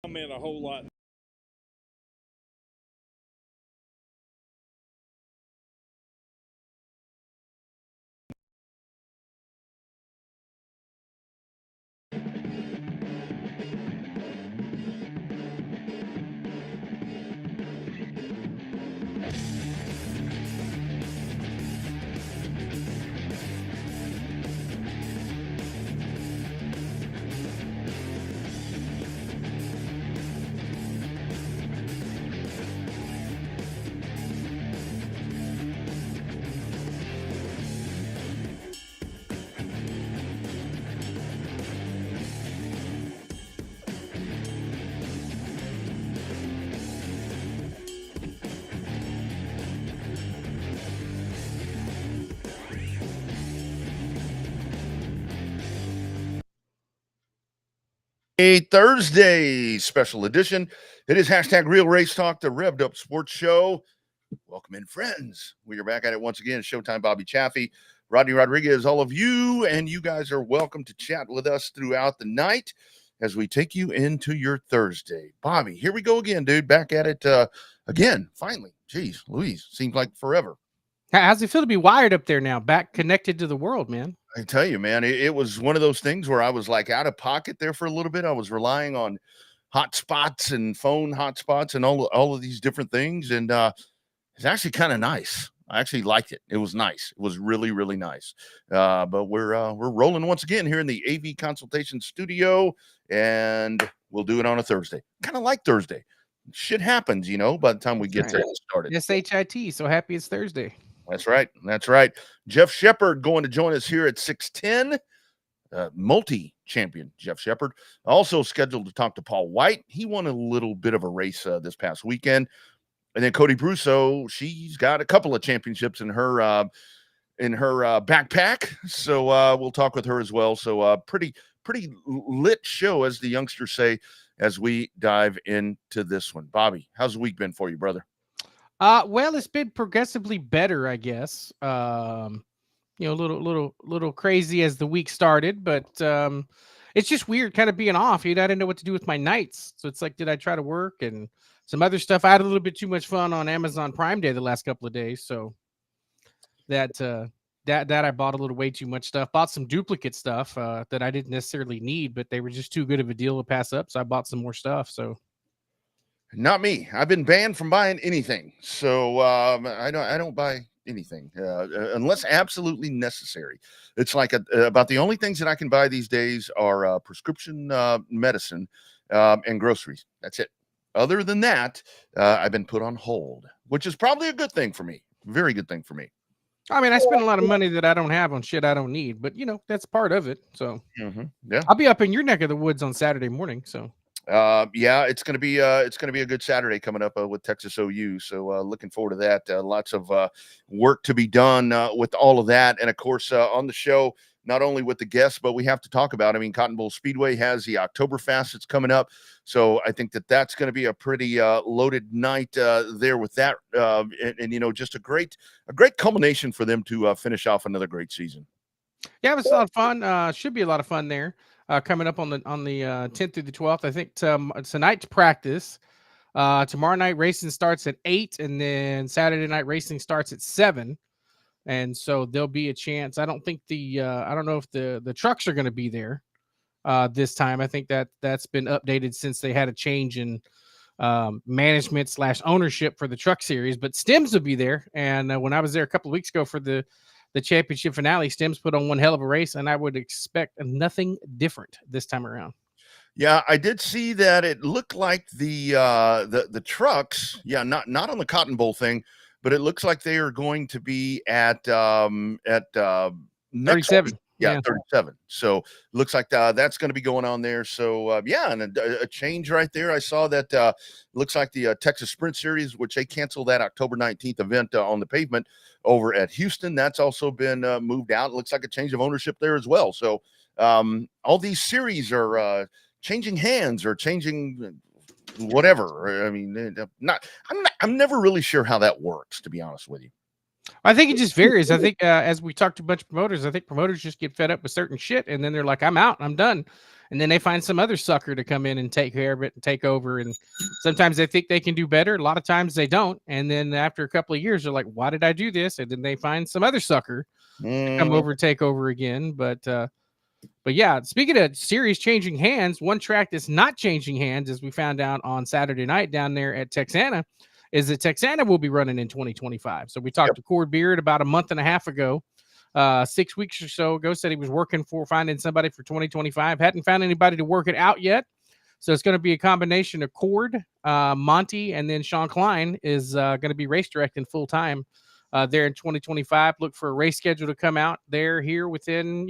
comment a whole lot. A Thursday special edition. It is hashtag Real Race Talk, the Revved Up Sports Show. Welcome in, friends. We are back at it once again. Showtime, Bobby Chaffee, Rodney Rodriguez, all of you, and you guys are welcome to chat with us throughout the night as we take you into your Thursday. Bobby, here we go again, dude. Back at it again, finally. Jeez, Louise, seems like forever. How's it feel to be wired up there now, back connected to the world, man? I tell you, man, it was one of those things where I was like out of pocket there for a little bit. I was relying on hotspots and phone hotspots and all of these different things. And it's actually kind of nice. I actually liked it. It was nice. It was really, really nice. But we're rolling once again here in the AV Consultations studio, and we'll do it on a Thursday. Kind of like Thursday. Shit happens, by the time we get started. SHIT. So happy it's Thursday. That's right. That's right. Jeff Shepard going to join us here at 6:10. Multi-champion Jeff Shepard. Also scheduled to talk to Paul White. He won a little bit of a race this past weekend. And then Cody Brusso, she's got a couple of championships in her backpack. So we'll talk with her as well. So pretty lit show, as the youngsters say, as we dive into this one. Bobby, how's the week been for you, brother? Well, it's been progressively better, I guess. A little crazy as the week started, but it's just weird kind of being off. I didn't know what to do with my nights. So it's like, did I try to work and some other stuff? I had a little bit too much fun on Amazon Prime Day the last couple of days. So that I bought a little way too much stuff. Bought some duplicate stuff that I didn't necessarily need, but they were just too good of a deal to pass up. So I bought some more stuff. So not me. I've been banned from buying anything. So I don't buy anything unless absolutely necessary. It's like about the only things that I can buy these days are prescription medicine and groceries. That's it. Other than that, I've been put on hold, which is probably a good thing for me. Very good thing for me. I mean, I spend a lot of money that I don't have on shit I don't need, but that's part of it. So yeah, I'll be up in your neck of the woods on Saturday morning. So yeah, it's gonna be a good Saturday coming up with Texas OU. So looking forward to that. Lots of work to be done with all of that, and of course on the show, not only with the guests, but we have to talk about. I mean, Cotton Bowl Speedway has the Oktoberfest that's coming up, so I think that's going to be a pretty loaded night there with that, and just a great culmination for them to finish off another great season. Yeah, it was a lot of fun. Should be a lot of fun there. Coming up on the 10th through the 12th. I think tonight's practice. Tomorrow night racing starts at 8, and then Saturday night racing starts at 7. And so there'll be a chance. I don't think I don't know if the trucks are going to be there this time. I think that's been updated since they had a change in management / ownership for the truck series. But Stems will be there. And when I was there a couple of weeks ago for the championship finale, Stems put on one hell of a race, and I would expect nothing different this time around. Yeah, I did see that. It looked like the trucks, not on the Cotton Bowl thing, but it looks like they are going to be at 37. Yeah, 37. So looks like that's going to be going on there. So and a change right there. I saw that looks like the Texas Sprint Series, which they canceled that October 19th event on the pavement over at Houston. That's also been moved out. It looks like a change of ownership there as well. So all these series are changing hands or changing whatever. I mean, I'm never really sure how that works, to be honest with you. I think it just varies. I think as we talk to a bunch of promoters, I think promoters just get fed up with certain shit, and then they're like, "I'm out, I'm done," and then they find some other sucker to come in and take care of it and take over. And sometimes they think they can do better. A lot of times they don't, and then after a couple of years, they're like, "Why did I do this?" And then they find some other sucker to come Mm, over and take over again. But yeah, speaking of series changing hands, one track that's not changing hands, as we found out on Saturday night down there at Texana, is that Texana will be running in 2025. So we talked yep. to Cord Beard about a month and a half ago, 6 weeks or so ago, said he was working for finding somebody for 2025. Hadn't found anybody to work it out yet. So it's going to be a combination of Cord, Monty, and then Sean Klein is going to be race directing full time there in 2025. Look for a race schedule to come out there here within,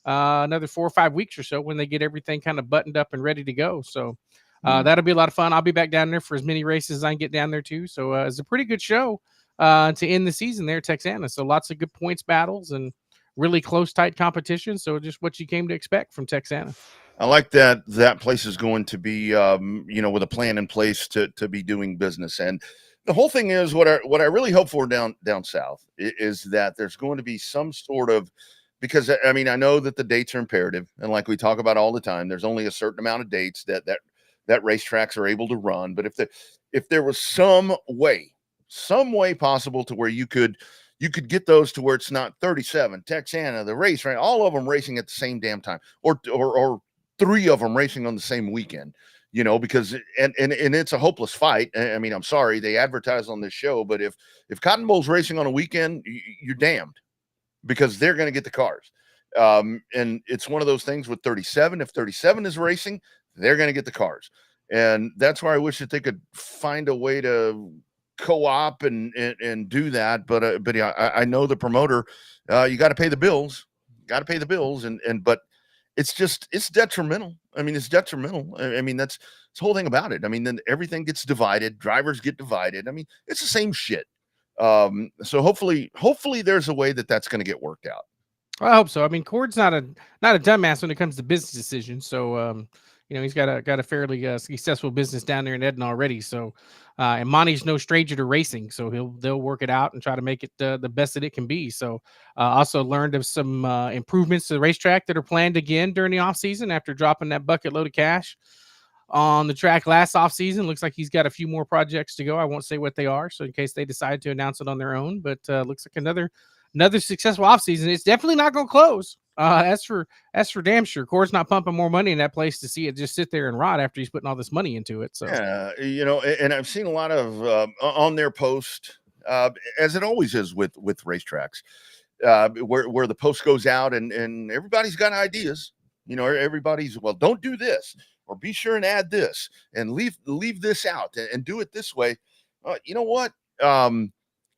another 4 or 5 weeks or so when they get everything kind of buttoned up and ready to go. So that'll be a lot of fun. I'll be back down there for as many races as I can get down there too. So it's a pretty good show to end the season there at Texana. So lots of good points battles and really close, tight competition. So just what you came to expect from Texana. I like that place is going to be, with a plan in place to be doing business. And the whole thing is what I really hope for down south is that there's going to be some sort of, because I mean, I know that the dates are imperative, and like we talk about all the time, there's only a certain amount of dates that racetracks are able to run. But if there was some way possible to where you could get those to where it's not 37 Texana, the race, right, all of them racing at the same damn time, or 3 of them racing on the same weekend, because and it's a hopeless fight. I mean, I'm sorry they advertise on this show, but if Cotton Bowl's racing on a weekend, you're damned, because they're going to get the cars. And it's one of those things with 37. If 37 is racing, they're going to get the cars. And that's where I wish that they could find a way to co-op and do that. But yeah, I know the promoter, you got to pay the bills, but it's detrimental. I mean, it's detrimental. I mean, that's the whole thing about it. I mean, then everything gets divided. Drivers get divided. I mean, it's the same shit. So hopefully there's a way that's going to get worked out. I hope so. I mean, Cord's not a dumbass when it comes to business decisions. So, he's got a fairly successful business down there in Edna already. So, and Monty's no stranger to racing, so they'll work it out and try to make it the best that it can be. So, also learned of some improvements to the racetrack that are planned again during the off season after dropping that bucket load of cash on the track last off season. Looks like he's got a few more projects to go. I won't say what they are, so in case they decide to announce it on their own. But looks like another successful offseason. It's definitely not going to close. That's for damn sure. Cord's not pumping more money in that place to see it just sit there and rot after he's putting all this money into it. So yeah, and I've seen a lot of on their post, as it always is with racetracks, where the post goes out and everybody's got ideas. Everybody's, well, don't do this, or be sure and add this, and leave this out, and do it this way. You know what?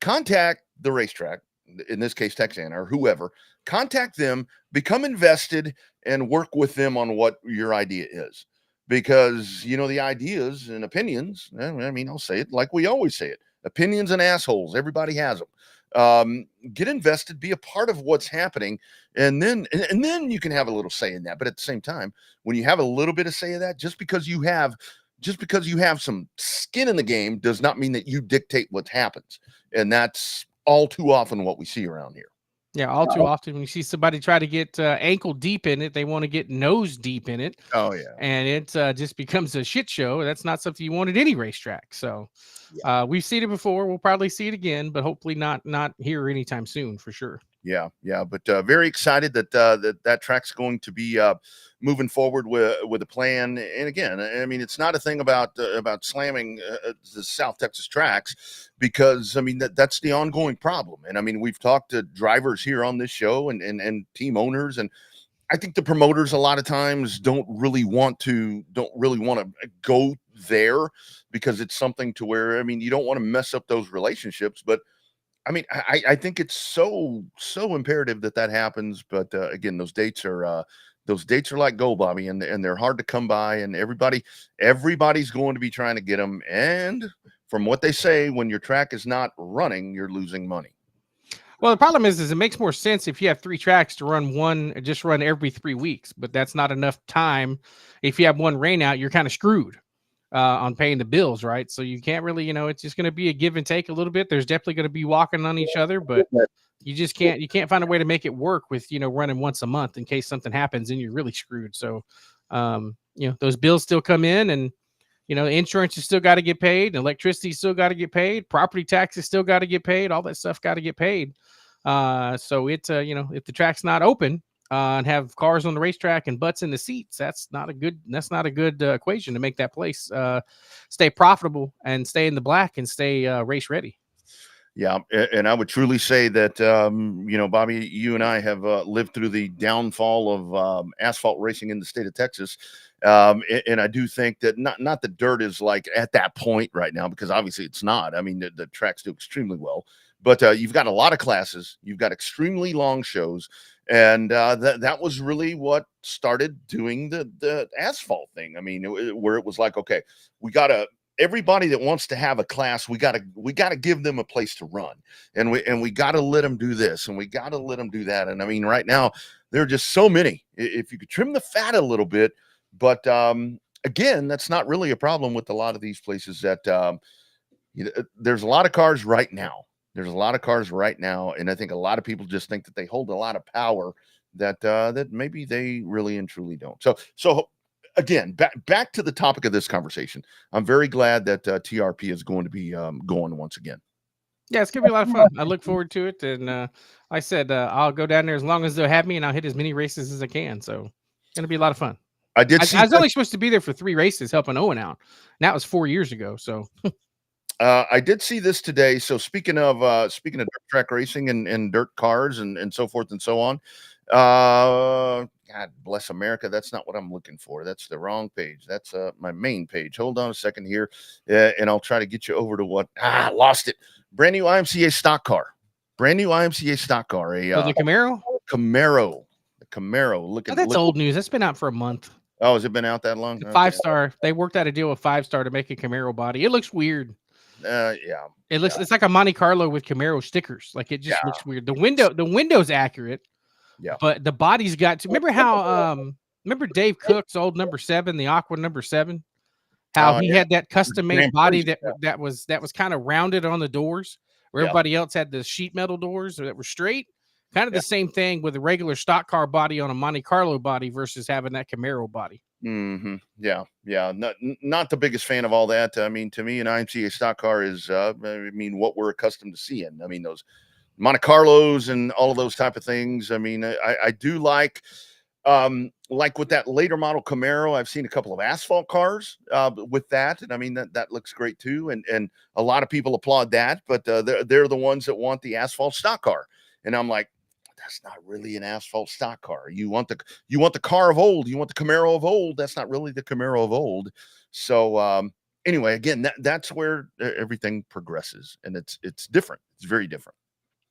Contact the racetrack, in this case Texana or whoever. Contact them, become invested, and work with them on what your idea is, because the ideas and opinions, I mean, I'll say it like we always say it: opinions and assholes, everybody has them. Get invested, be a part of what's happening, and then you can have a little say in that. But at the same time, when you have a little bit of say of that, just because you have some skin in the game does not mean that you dictate what happens. And that's all too often what we see around here. Yeah, all too often when you see somebody try to get ankle deep in it, they want to get nose deep in it. Oh yeah, and it just becomes a shit show. That's not something you want at any racetrack. So we've seen it before. We'll probably see it again, but hopefully not here anytime soon for sure. Yeah. But very excited that track's going to be moving forward with a plan. And again, I mean, it's not a thing about slamming the South Texas tracks, because I mean that's the ongoing problem. And I mean, we've talked to drivers here on this show and team owners, and I think the promoters a lot of times don't really want to go there, because it's something to where, I mean, you don't want to mess up those relationships. But I mean, I think it's so imperative that happens. But again, those dates are like gold, Bobby, and they're hard to come by. And everybody's going to be trying to get them. And from what they say, when your track is not running, you're losing money. Well, the problem is it makes more sense if you have 3 tracks to run every 3 weeks, but that's not enough time. If you have one rain out, you're kind of screwed. on paying the bills, right? So you can't really, it's just going to be a give and take a little bit. There's definitely going to be walking on each other, but you can't find a way to make it work with, running once a month in case something happens and you're really screwed. So, those bills still come in, and, insurance is still got to get paid, electricity still got to get paid, property taxes still got to get paid, all that stuff got to get paid. So it's, if the track's not open, and have cars on the racetrack and butts in the seats, that's not a good equation to make that place stay profitable and stay in the black and stay race ready. Yeah, and I would truly say that Bobby, you and I have lived through the downfall of asphalt racing in the state of Texas, and I do think that not the dirt is like at that point right now, because obviously it's not. I mean, the tracks do extremely well, but you've got a lot of classes, you've got extremely long shows, and that was really what started doing the asphalt thing. I mean, where it was like, okay, we got to. Everybody that wants to have a class, we gotta give them a place to run, and we gotta let them do this, and we gotta let them do that. And I mean, right now there are just so many. If you could trim the fat a little bit, but again, that's not really a problem with a lot of these places. That there's a lot of cars right now. There's a lot of cars right now, and I think a lot of people just think that they hold a lot of power that maybe they really and truly don't. So. Again, back to the topic of this conversation. I'm very glad that TRP is going to be going once again. Yeah, it's gonna be a lot of fun. I look forward to it, and like I said, I'll go down there as long as they'll have me, and I'll hit as many races as I can. So it's gonna be a lot of fun. I was only supposed to be there for 3 races helping Owen out. And that was 4 years ago. So I did see this today. So speaking of dirt track racing and dirt cars and so forth and so on. God bless America. That's not what I'm looking for. That's the wrong page. That's my main page. Hold on a second here, and I'll try to get you over to what. Lost it. Brand new IMCA stock car. Brand new IMCA stock car. the Camaro. The Camaro. Looking. That's old news. That's been out for a month. Oh, has it been out that long? 5-star. They worked out a deal with 5-star to make a Camaro body. It looks weird. Yeah. It's like a Monte Carlo with Camaro stickers. Like, it just looks weird. The window's accurate. Yeah. But the body's got to. Remember how remember Dave Cook's old number 7, the Aqua number 7? How he had that custom made body that was kind of rounded on the doors, where everybody else had the sheet metal doors that were straight. Kind of the same thing with a regular stock car body on a Monte Carlo body versus having that Camaro body. Mm-hmm. Yeah. Not the biggest fan of all that. I mean, to me, an IMCA stock car is what we're accustomed to seeing. I mean, those Monte Carlos and all of those type of things. I mean, I do like with that later model Camaro, I've seen a couple of asphalt cars with that. And I mean, that looks great too. And a lot of people applaud that, but they're the ones that want the asphalt stock car. And I'm like, that's not really an asphalt stock car. You want the car of old. You want the Camaro of old. That's not really the Camaro of old. So anyway, again, that's where everything progresses, and it's different. It's very different.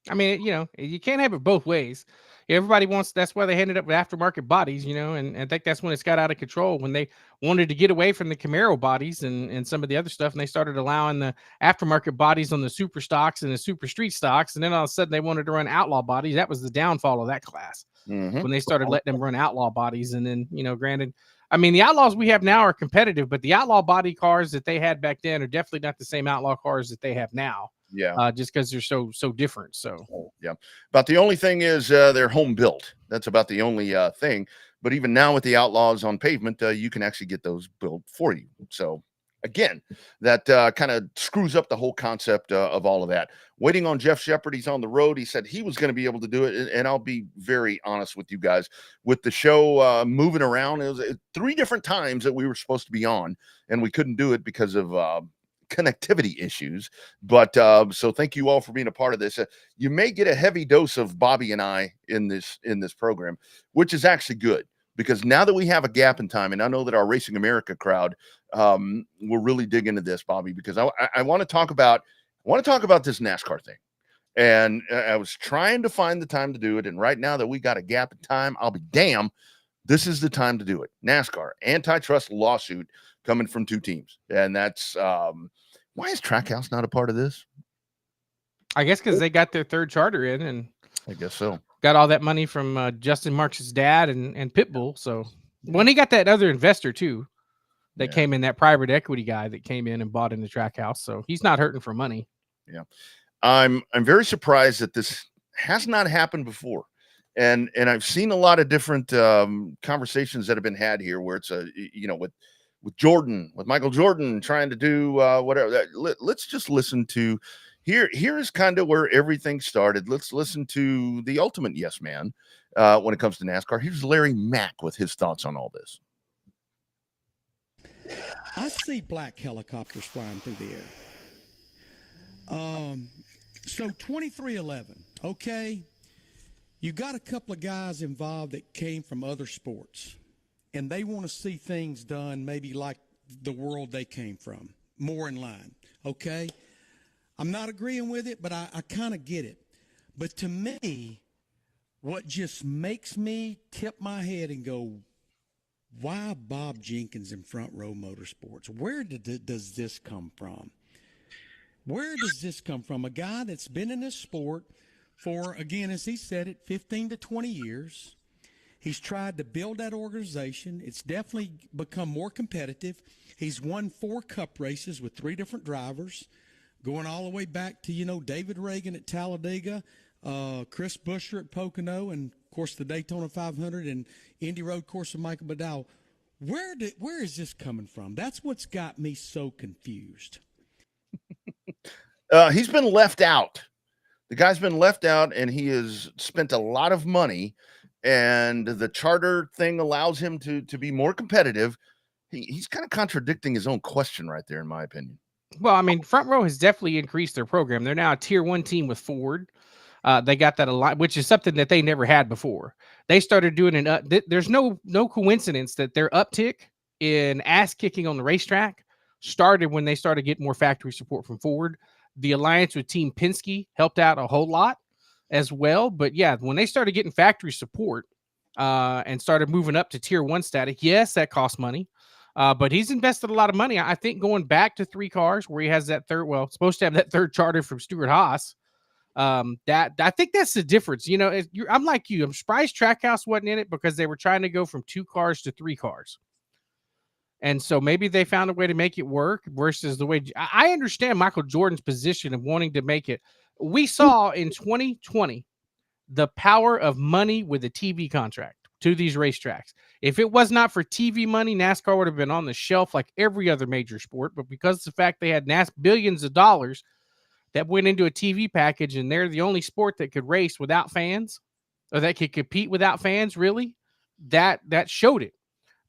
I mean, you can't have it both ways. Everybody wants. That's why they ended up with aftermarket bodies, and I think that's when it's got out of control, when they wanted to get away from the Camaro bodies and some of the other stuff, and they started allowing the aftermarket bodies on the super stocks and the super street stocks, and then all of a sudden they wanted to run outlaw bodies. That was the downfall of that class, when they started letting them run outlaw bodies. And then, granted, I mean, the outlaws we have now are competitive, but the outlaw body cars that they had back then are definitely not the same outlaw cars that they have now. Yeah. Just because they're so different. So yeah. About the only thing is they're home built. That's about the only thing. But even now with the Outlaws on pavement, you can actually get those built for you. So again, that kind of screws up the whole concept of all of that. Waiting on Jeff Shepard. He's on the road. He said he was going to be able to do it. And I'll be very honest with you guys. With the show moving around, it was 3 different times that we were supposed to be on, and we couldn't do it because of connectivity issues. But so thank you all for being a part of this. You may get a heavy dose of Bobby and I in this program, which is actually good, because now that we have a gap in time, and I know that our Racing America crowd will really dig into this, Bobby, because I want to talk about this NASCAR thing. And I was trying to find the time to do it, and right now that we got a gap in time, I'll be damn, this is the time to do it. NASCAR antitrust lawsuit coming from 2 teams, and that's why is Trackhouse not a part of this? I guess because they got their 3rd charter in, and I guess so. Got all that money from Justin Marks' dad and Pitbull. So when he got that other investor too, that Yeah. came in, that private equity guy that came in and bought in the track house. So he's not hurting for money. Yeah. I'm very surprised that this has not happened before. And I've seen a lot of different conversations that have been had here where it's with Jordan, with Michael Jordan trying to do whatever. Let's just listen to here is kind of where everything started. Let's listen to the ultimate yes man when it comes to NASCAR. Here's Larry Mack with his thoughts on all this. I see black helicopters flying through the air. So 2311, okay? You got a couple of guys involved that came from other sports, and they want to see things done maybe like the world they came from, more in line, okay? I'm not agreeing with it, but I kind of get it. But to me, what just makes me tip my head and go, why Bob Jenkins in Front Row Motorsports? Where does this come from? Where does this come from? A guy that's been in this sport for, again, as he said it, 15 to 20 years. He's tried to build that organization. It's definitely become more competitive. He's won 4 cup races with 3 different drivers, going all the way back to, David Reagan at Talladega, Chris Buescher at Pocono, and, of course, the Daytona 500 and Indy Road Course of Michael Badal. Where is this coming from? That's what's got me so confused. He's been left out. The guy's been left out, and he has spent a lot of money, and the charter thing allows him to be more competitive. He's kind of contradicting his own question right there, in my opinion. Well, I mean, Front Row has definitely increased their program. They're now a tier 1 team with Ford. They got that a lot, which is something that they never had before. They started doing there's no coincidence that their uptick in ass kicking on the racetrack started when they started getting more factory support from Ford. The alliance with Team Penske helped out a whole lot as well. But yeah, when they started getting factory support and started moving up to tier 1 status, yes, that cost money. But he's invested a lot of money. I think going back to 3 cars where he has that supposed to have that third charter from Stuart Haas. That I think that's the difference. I'm like you. I'm surprised Trackhouse wasn't in it because they were trying to go from 2 cars to 3 cars. And so maybe they found a way to make it work versus the way I understand Michael Jordan's position of wanting to make it. We saw in 2020 the power of money with a TV contract to these racetracks. If it was not for TV money, NASCAR would have been on the shelf like every other major sport. But because of the fact they had billions of dollars that went into a TV package, and they're the only sport that could race without fans or that could compete without fans, really, that showed it.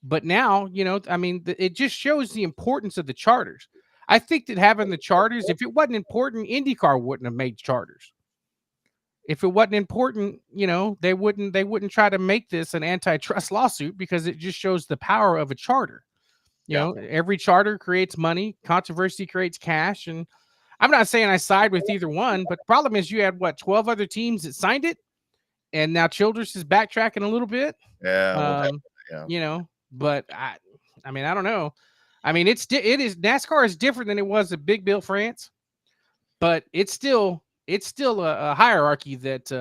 But now, it just shows the importance of the charters. I think that having the charters, if it wasn't important, IndyCar wouldn't have made charters. If it wasn't important, they wouldn't try to make this an antitrust lawsuit because it just shows the power of a charter. Every charter creates money, controversy creates cash. And I'm not saying I side with either one, but the problem is you had 12 other teams that signed it. And now Childress is backtracking a little bit. Yeah. But I don't know. I mean, it is NASCAR is different than it was at Big Bill France, but it's still a hierarchy that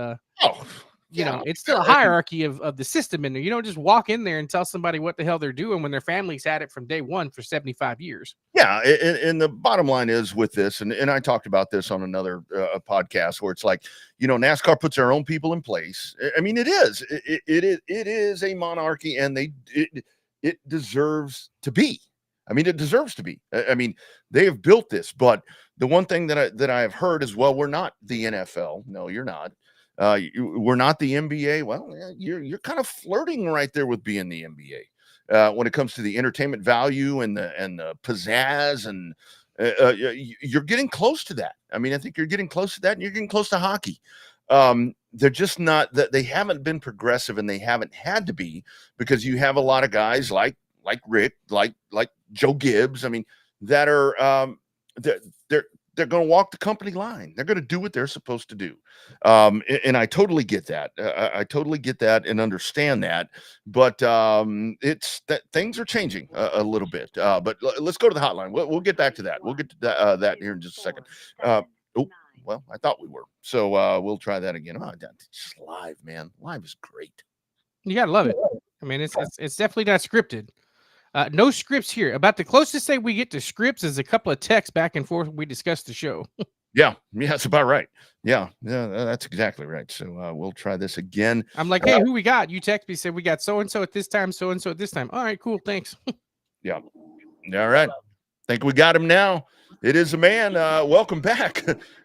it's still a hierarchy of the system in there. You don't just walk in there and tell somebody what the hell they're doing when their family's had it from day one for 75 years. Yeah, and the bottom line is with this, and I talked about this on another podcast where it's like, NASCAR puts their own people in place. I mean, it is a monarchy, and it deserves to be. I mean, it deserves to be. I mean, they have built this, but the one thing that I have heard is, well, we're not the NFL. No, you're not. We're not the NBA. Well, you're kind of flirting right there with being the NBA when it comes to the entertainment value and the pizzazz, and you're getting close to that. I mean, I think you're getting close to that, and you're getting close to hockey. They're just not that they haven't been progressive, and they haven't had to be because you have a lot of guys like Rick, like Joe Gibbs. I mean, that are they're going to walk the company line. They're going to do what they're supposed to do. And I totally get that. I totally get that and understand that. But it's that things are changing a little bit. But let's go to the hotline. We'll get back to that. We'll get to that here in just a second. Well, I thought we were. So we'll try that again. Oh, that's just live, man. Live is great. You got to love it. I mean, it's definitely not scripted. No scripts here. About the closest thing we get to scripts is a couple of texts back and forth when we discuss the show. Yeah, that's about right. Yeah, that's exactly right. So we'll try this again. I'm like, hey, who we got? You text me, said we got so and so at this time, so and so at this time. All right, cool, thanks. Yeah. All right. Think we got him now. It is a man. Welcome back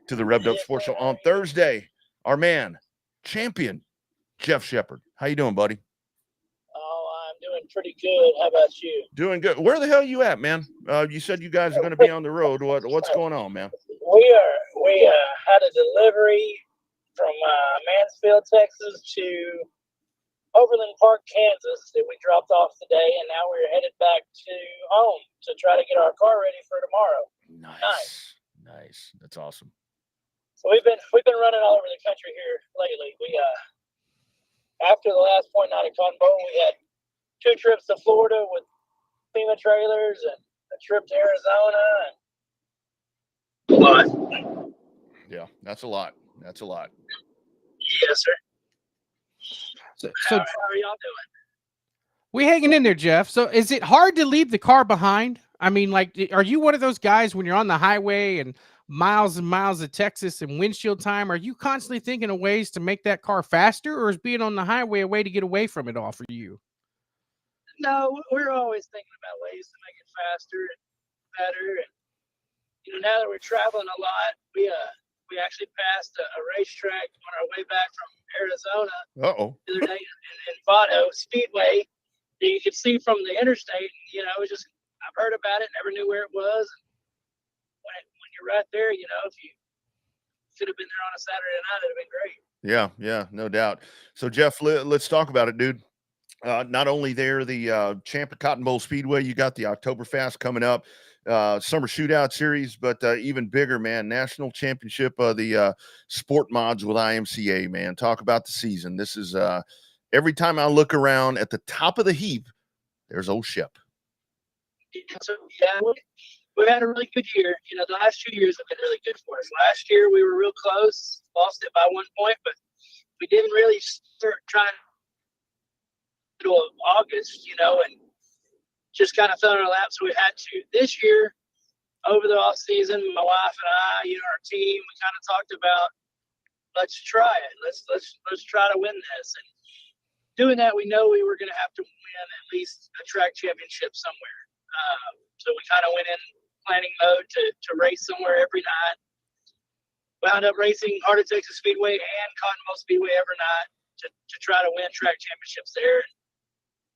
to the Revved Up Sports Show on Thursday. Our man, champion, Jeff Shepard. How you doing, buddy? Oh, I'm doing pretty good. How about you? Doing good. Where the hell are you at, man? You said you guys are going to be on the road. What's going on, man? We had a delivery from Mansfield, Texas to Overland Park, Kansas that we dropped off today, and now we're headed back to home to try to get our car ready for tomorrow. Nice. That's awesome. So we've been running all over the country here lately. We after the last point night at Cotton Bowl, we had 2 trips to Florida with FEMA trailers and a trip to Arizona. Yeah, that's a lot. That's a lot. Yes, sir. So how are y'all doing? We hanging in there, Jeff. So is it hard to leave the car behind? I mean, like, are you one of those guys when you're on the highway and miles of Texas and windshield time, are you constantly thinking of ways to make that car faster, or is being on the highway a way to get away from it all for you? No, we're always thinking about ways to make it faster and better. And now that we're traveling a lot, we actually passed a racetrack on our way back from Arizona the other day in Vado Speedway that you could see from the interstate. I've heard about it, never knew where it was. When you're right there, if you could have been there on a Saturday night, it'd have been great. Yeah, no doubt. So Jeff, let's talk about it, dude. Not only there, the Champ of Cotton Bowl Speedway, you got the Oktoberfest coming up, summer shootout series, but even bigger, man, national championship of the sport mods with IMCA, man. Talk about the season. This is every time I look around at the top of the heap, there's old Shep. Yeah, we've had a really good year. The last 2 years have been really good for us. Last year we were real close, lost it by 1 point, but we didn't really start trying until August, and just kind of fell in our lap. So we had to this year over the off season. My wife and I, our team, we kind of talked about let's try it. Let's try to win this. And doing that, we know we were going to have to win at least a track championship somewhere. So we kind of went in planning mode to race somewhere every night. Wound up racing Heart of Texas Speedway and Cotton Bowl Speedway every night to try to win track championships there.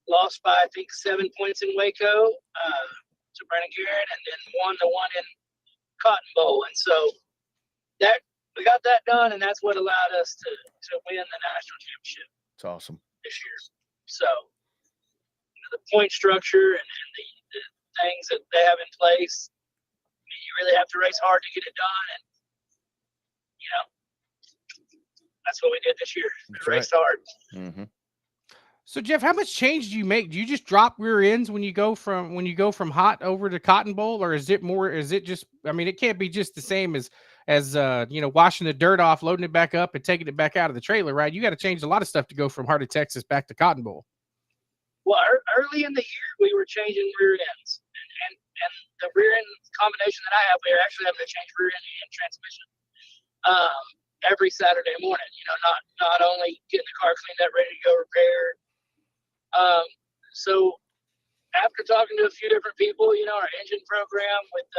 Lost by, I think, 7 points in Waco to Brandon Garrett, and then won the one in Cotton Bowl. And so that we got that done, and that's what allowed us to win the national championship. It's awesome this year. So the point structure and the things that they have in place, you really have to race hard to get it done, and that's what we did this year. We raced hard. Mm-hmm. So Jeff, how much change do you make? Do you just drop rear ends when you go from hot over to Cotton Bowl, or is it more? Is it just? I mean, it can't be just the same as washing the dirt off, loading it back up, and taking it back out of the trailer, right? You got to change a lot of stuff to go from Heart of Texas back to Cotton Bowl. Well, early in the year, we were changing rear ends, and the rear end combination that I have, we are actually having to change rear end and transmission every Saturday morning. Not only getting the car cleaned up, ready to go repaired. So after talking to a few different people, our engine program with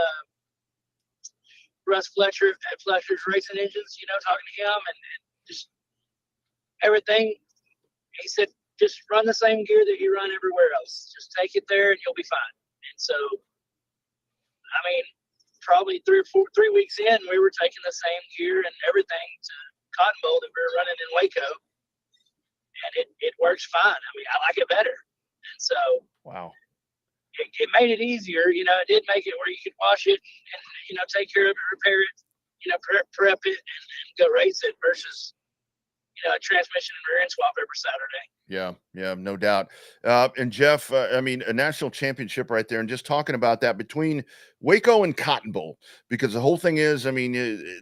Russ Fletcher at Fletcher's Racing Engines, talking to him and just everything, he said, just run the same gear that you run everywhere else. Just take it there and you'll be fine. And so, I mean, probably 3 weeks in, we were taking the same gear and everything to Cotton Bowl that we were running in Waco. And it works fine. I mean, I like it better. And so, wow, it made it easier. It did make it where you could wash it and, take care of it, repair it, prep it, and go race it versus, a transmission and rear end swap every Saturday. Yeah, no doubt. And Jeff, I mean, a national championship right there, and just talking about that between Waco and Cotton Bowl, because the whole thing is, I mean,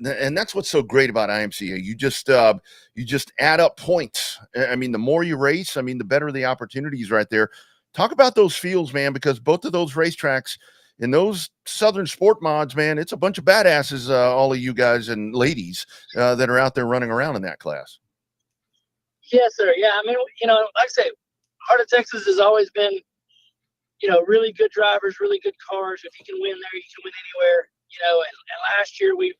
and that's what's so great about IMCA. You just add up points. I mean, the more you race, I mean, the better the opportunities right there. Talk about those fields, man, because both of those racetracks in those Southern Sport Mods, man, it's a bunch of badasses, all of you guys and ladies that are out there running around in that class. Yes, sir. Yeah, I mean, like I say, Heart of Texas has always been, really good drivers, really good cars. If you can win there, you can win anywhere. And last year we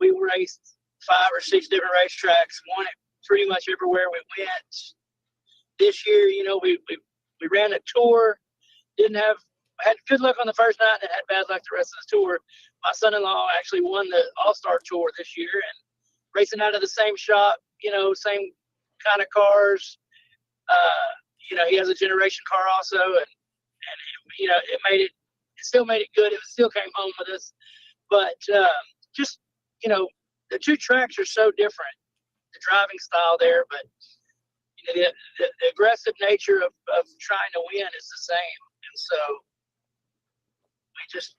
raced 5 or 6 different racetracks, won it pretty much everywhere we went. This year, we ran a tour, had good luck on the first night and had bad luck the rest of the tour. My son-in-law actually won the All-Star Tour this year, and racing out of the same shop, same kind of cars. He has a generation car also, and it still made it good. It still came home with us, but just the two tracks are so different. The driving style there, but the aggressive nature of trying to win is the same, and so we just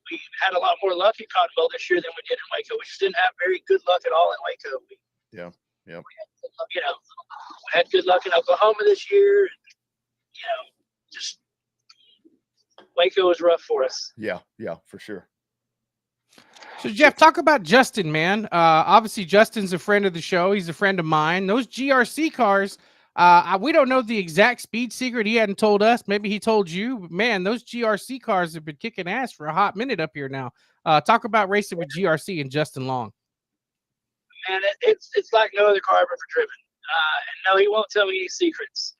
we had a lot more luck at Cottonville this year than we did in Waco. We just didn't have very good luck at all in Waco. We had good luck in Oklahoma this year. Just Waco was rough for us. Yeah, for sure. So Jeff, talk about Justin, man. Obviously Justin's a friend of the show. He's a friend of mine. Those GRC cars, we don't know the exact speed secret. He hadn't told us. Maybe he told you. But man, those GRC cars have been kicking ass for a hot minute up here now. Talk about racing with GRC and Justin Long. Man, it's like no other car I've ever driven. And no, he won't tell me any secrets.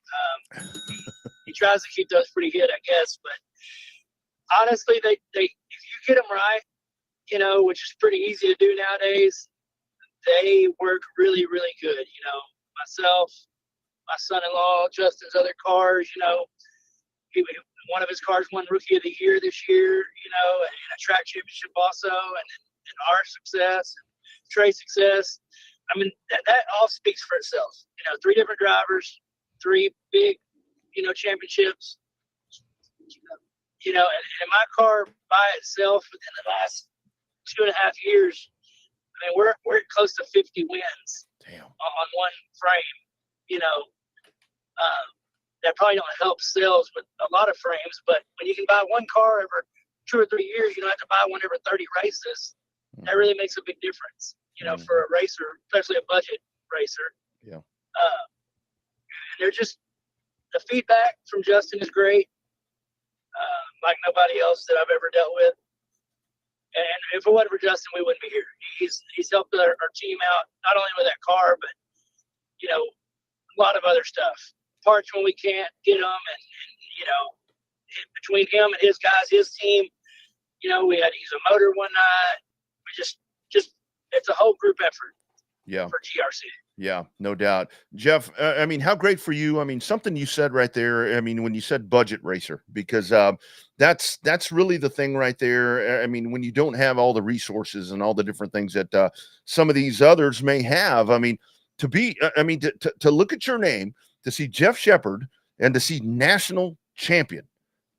He tries to keep those pretty good, I guess. But honestly, they if you get them right, which is pretty easy to do nowadays, they work really, really good. Myself, my son-in-law, Justin's other cars, one of his cars won Rookie of the Year this year, and a track championship also, and our success, and Trey's success. I mean, that all speaks for itself. 3 different drivers, 3 big, championships. And my car by itself within the last 2.5 years, I mean, we're close to 50 wins. Damn. On one frame. That probably don't help sales with a lot of frames, but when you can buy one car every 2 or 3 years, you don't have to buy one every 30 races. That really makes a big difference, for a racer, especially a budget racer. Yeah. They're just, the feedback from Justin is great, like nobody else that I've ever dealt with. And if it wasn't for Justin, we wouldn't be here. He's helped our team out, not only with that car, but, a lot of other stuff. Parts when we can't get them, and between him and his guys, his team, we had to use a motor one night. We just it's a whole group effort. Yeah. For GRC. Yeah, no doubt. Jeff, I mean, how great for you. I mean, something you said right there. I mean, when you said budget racer, because that's really the thing right there. I mean, when you don't have all the resources and all the different things that some of these others may have, I mean, to look at your name, to see Jeff Shepard and to see national champion,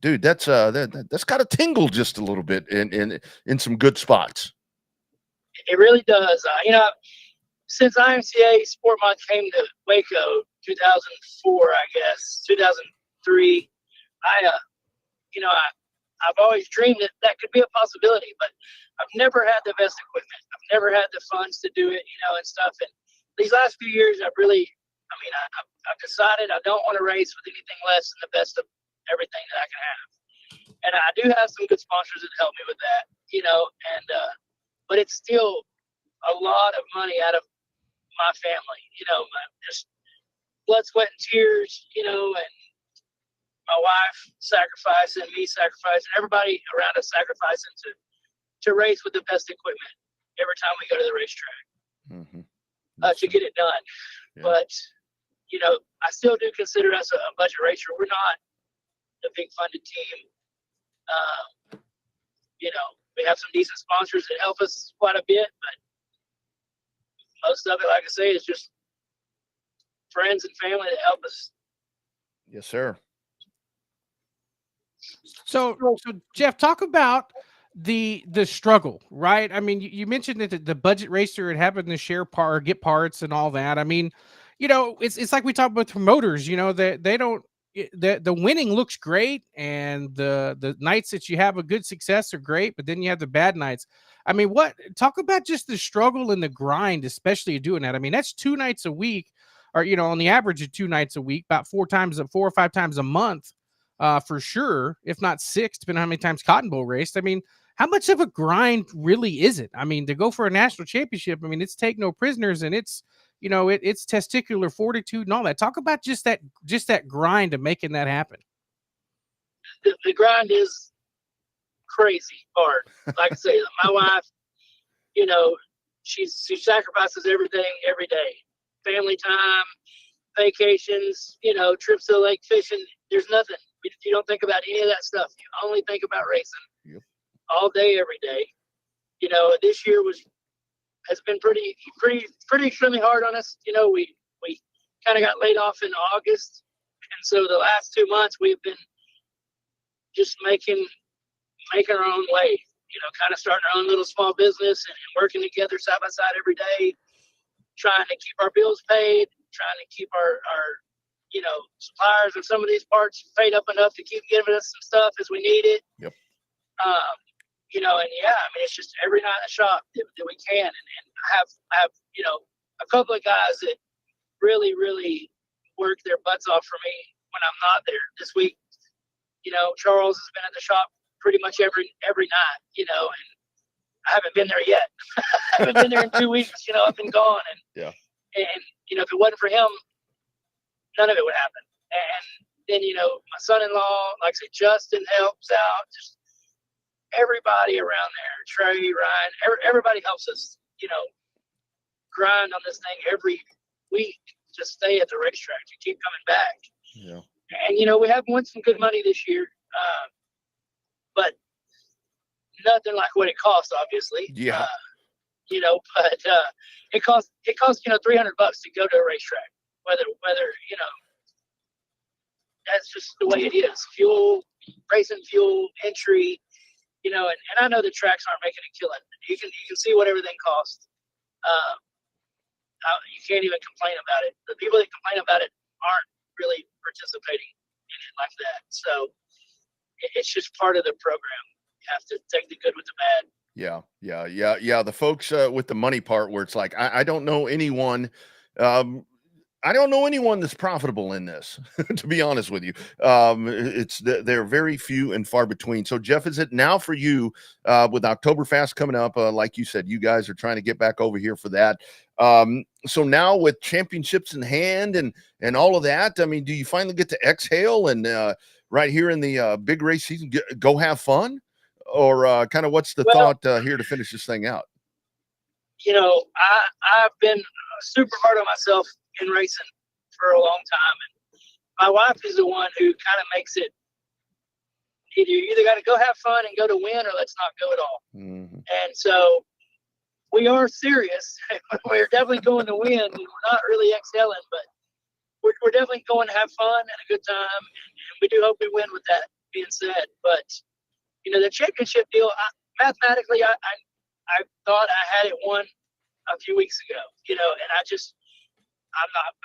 dude, that's got to tingle just a little bit in some good spots. It really does. Since IMCA Sport Mod came to Waco, 2004, I guess, 2003, I've always dreamed that could be a possibility, but I've never had the best equipment. I've never had the funds to do it, and stuff. And these last few years, I've decided I don't want to race with anything less than the best of everything that I can have. And I do have some good sponsors that help me with that, but it's still a lot of money out of my family, just blood, sweat, and tears, and my wife sacrificing, me sacrificing, everybody around us sacrificing to race with the best equipment every time we go to the racetrack. Mm-hmm. To get it done. Yeah. But, I still do consider us a budget racer. We're not a big funded team. We have some decent sponsors that help us quite a bit, but most of it, like I say, is just friends and family that help us. Yes, sir. So Jeff, talk about the struggle, right? I mean, you mentioned that the budget racer and having to share get parts and all that. I mean, it's like we talk about promoters, that they don't, the winning looks great, and the nights that you have a good success are great, but then you have the bad nights. I mean, talk about just the struggle and the grind, especially doing that. I mean, that's 2 nights a week, or on the average of 2 nights a week, about 4 or 5 times a month, for sure, if not 6, depending on how many times Cotton Bowl raced. I mean, how much of a grind really is it? I mean, to go for a national championship, I mean, it's take no prisoners, and it's it's testicular fortitude and all that. Talk about just that grind of making that happen. The grind is crazy hard. Like I say, my wife, she sacrifices everything every day. Family time, vacations, trips to the lake fishing. There's nothing. You don't think about any of that stuff. You only think about racing. Yep. All day, every day. This year has been pretty extremely hard on us. We kind of got laid off in August, and so the last 2 months we've been just making our own way. Kind of starting our own little small business and working together side by side every day, trying to keep our bills paid, trying to keep our suppliers of some of these parts paid up enough to keep giving us some stuff as we need it. Yep. And yeah, I mean, it's just every night in the shop that we can. And I have, a couple of guys that really, really work their butts off for me when I'm not there. This week, Charles has been at the shop pretty much every night, and I haven't been there yet. I haven't been there in 2 weeks, I've been gone. And, yeah. And, if it wasn't for him, none of it would happen. And then, my son-in-law, like I said, Justin helps out. Just everybody around there, Trey, Ryan, everybody helps us, grind on this thing every week. Just stay at the racetrack and keep coming back. Yeah. And, we have won some good money this year, but nothing like what it costs, obviously. Yeah. But it costs $300 to go to a racetrack. Whether that's just the way it is. Fuel, racing fuel, entry, and I know the tracks aren't making a killing. You can see what everything costs. You can't even complain about it. The people that complain about it aren't really participating in it like that. So it's just part of the program. You have to take the good with the bad. Yeah. The folks with the money part, where it's like, I don't know anyone. I don't know anyone that's profitable in this, to be honest with you. They're very few and far between. So, Jeff, is it now for you with Oktoberfest coming up? Like you said, you guys are trying to get back over here for that. So now with championships in hand and all of that, I mean, do you finally get to exhale and right here in the big race season, go have fun? Or kind of what's the thought here to finish this thing out? I've been super hard on myself in racing for a long time, and my wife is the one who kind of makes it you either got to go have fun and go to win, or let's not go at all. Mm-hmm. And so we are serious. We're definitely going to win. We're not really excelling, but we're definitely going to have fun and a good time, and we do hope we win. With that being said, but the championship deal, mathematically, I thought I had it won a few weeks ago, and I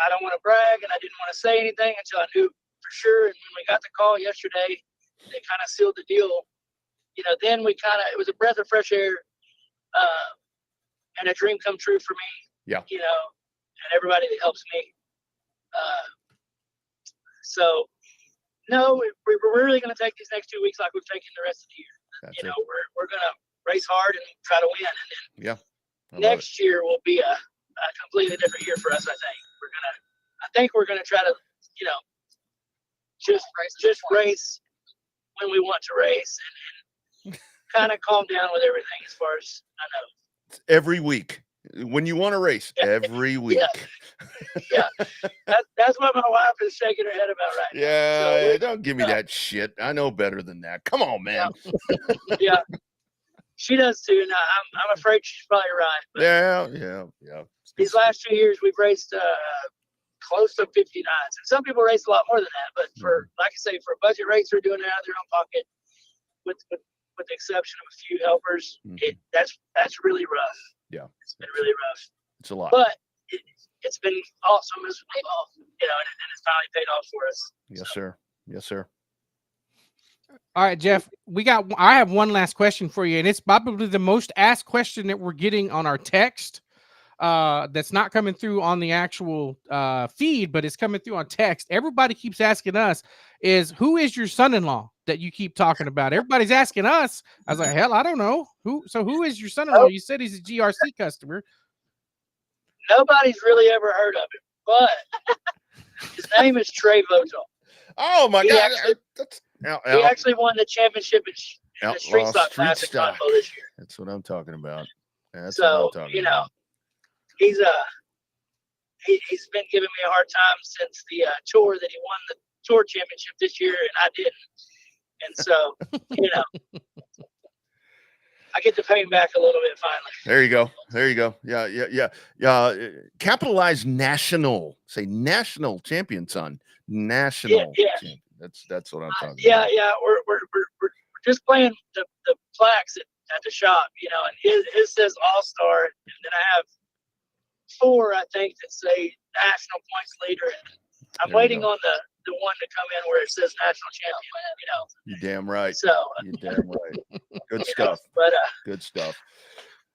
don't want to brag, and I didn't want to say anything until I knew for sure. And when we got the call yesterday, they kind of sealed the deal. Then it was a breath of fresh air, and a dream come true for me. Yeah. And everybody that helps me. So no, we're really going to take these next 2 weeks like we've taken the rest of the year. That's We're going to race hard and try to win, and then next year will be a completely different year for us. I think we're gonna try to, just race when we want to race, and kind of calm down with everything as far as I know. Every week when you want to race, every week. Yeah. That's what my wife is shaking her head about right now. Yeah, so don't give me that shit. I know better than that. Come on, man. Yeah. She does too, and I'm afraid she's probably right. But yeah. These last 2 years, we've raced close to 50 nights, and some people race a lot more than that. But for, like I say, for a budget race, they're doing it out of their own pocket, with the exception of a few helpers. That's really rough. Yeah, it's been really rough. It's a lot. But it's been awesome as well, and it's finally paid off for us. Yes, sir. Yes, sir. All right, Jeff, I have one last question for you, and it's probably the most asked question that we're getting on our text. That's not coming through on the actual feed, but it's coming through on text. Everybody keeps asking us who is your son-in-law that you keep talking about? Everybody's asking us. I was like, hell, I don't know. Who is your son-in-law? You said he's a GRC customer. Nobody's really ever heard of him, but his name is Trey Voto. Oh my God. He actually won the championship in the Street Stock Classic Convo this year. That's what I'm talking about. That's so, what I'm talking about. He's been giving me a hard time since the tour that he won the tour championship this year, and I didn't. And so, I get to pay him back a little bit finally. There you go. Yeah. Capitalize national. Say national champion, son. National. Yeah. Champion. That's what I'm talking about. Yeah. We're just playing the plaques at the shop, and his says All-Star, and then I have 4, I think, that say national points leader. And I'm waiting on the one to come in where it says national champion. You're damn right. So you're damn right. Good stuff. But good stuff.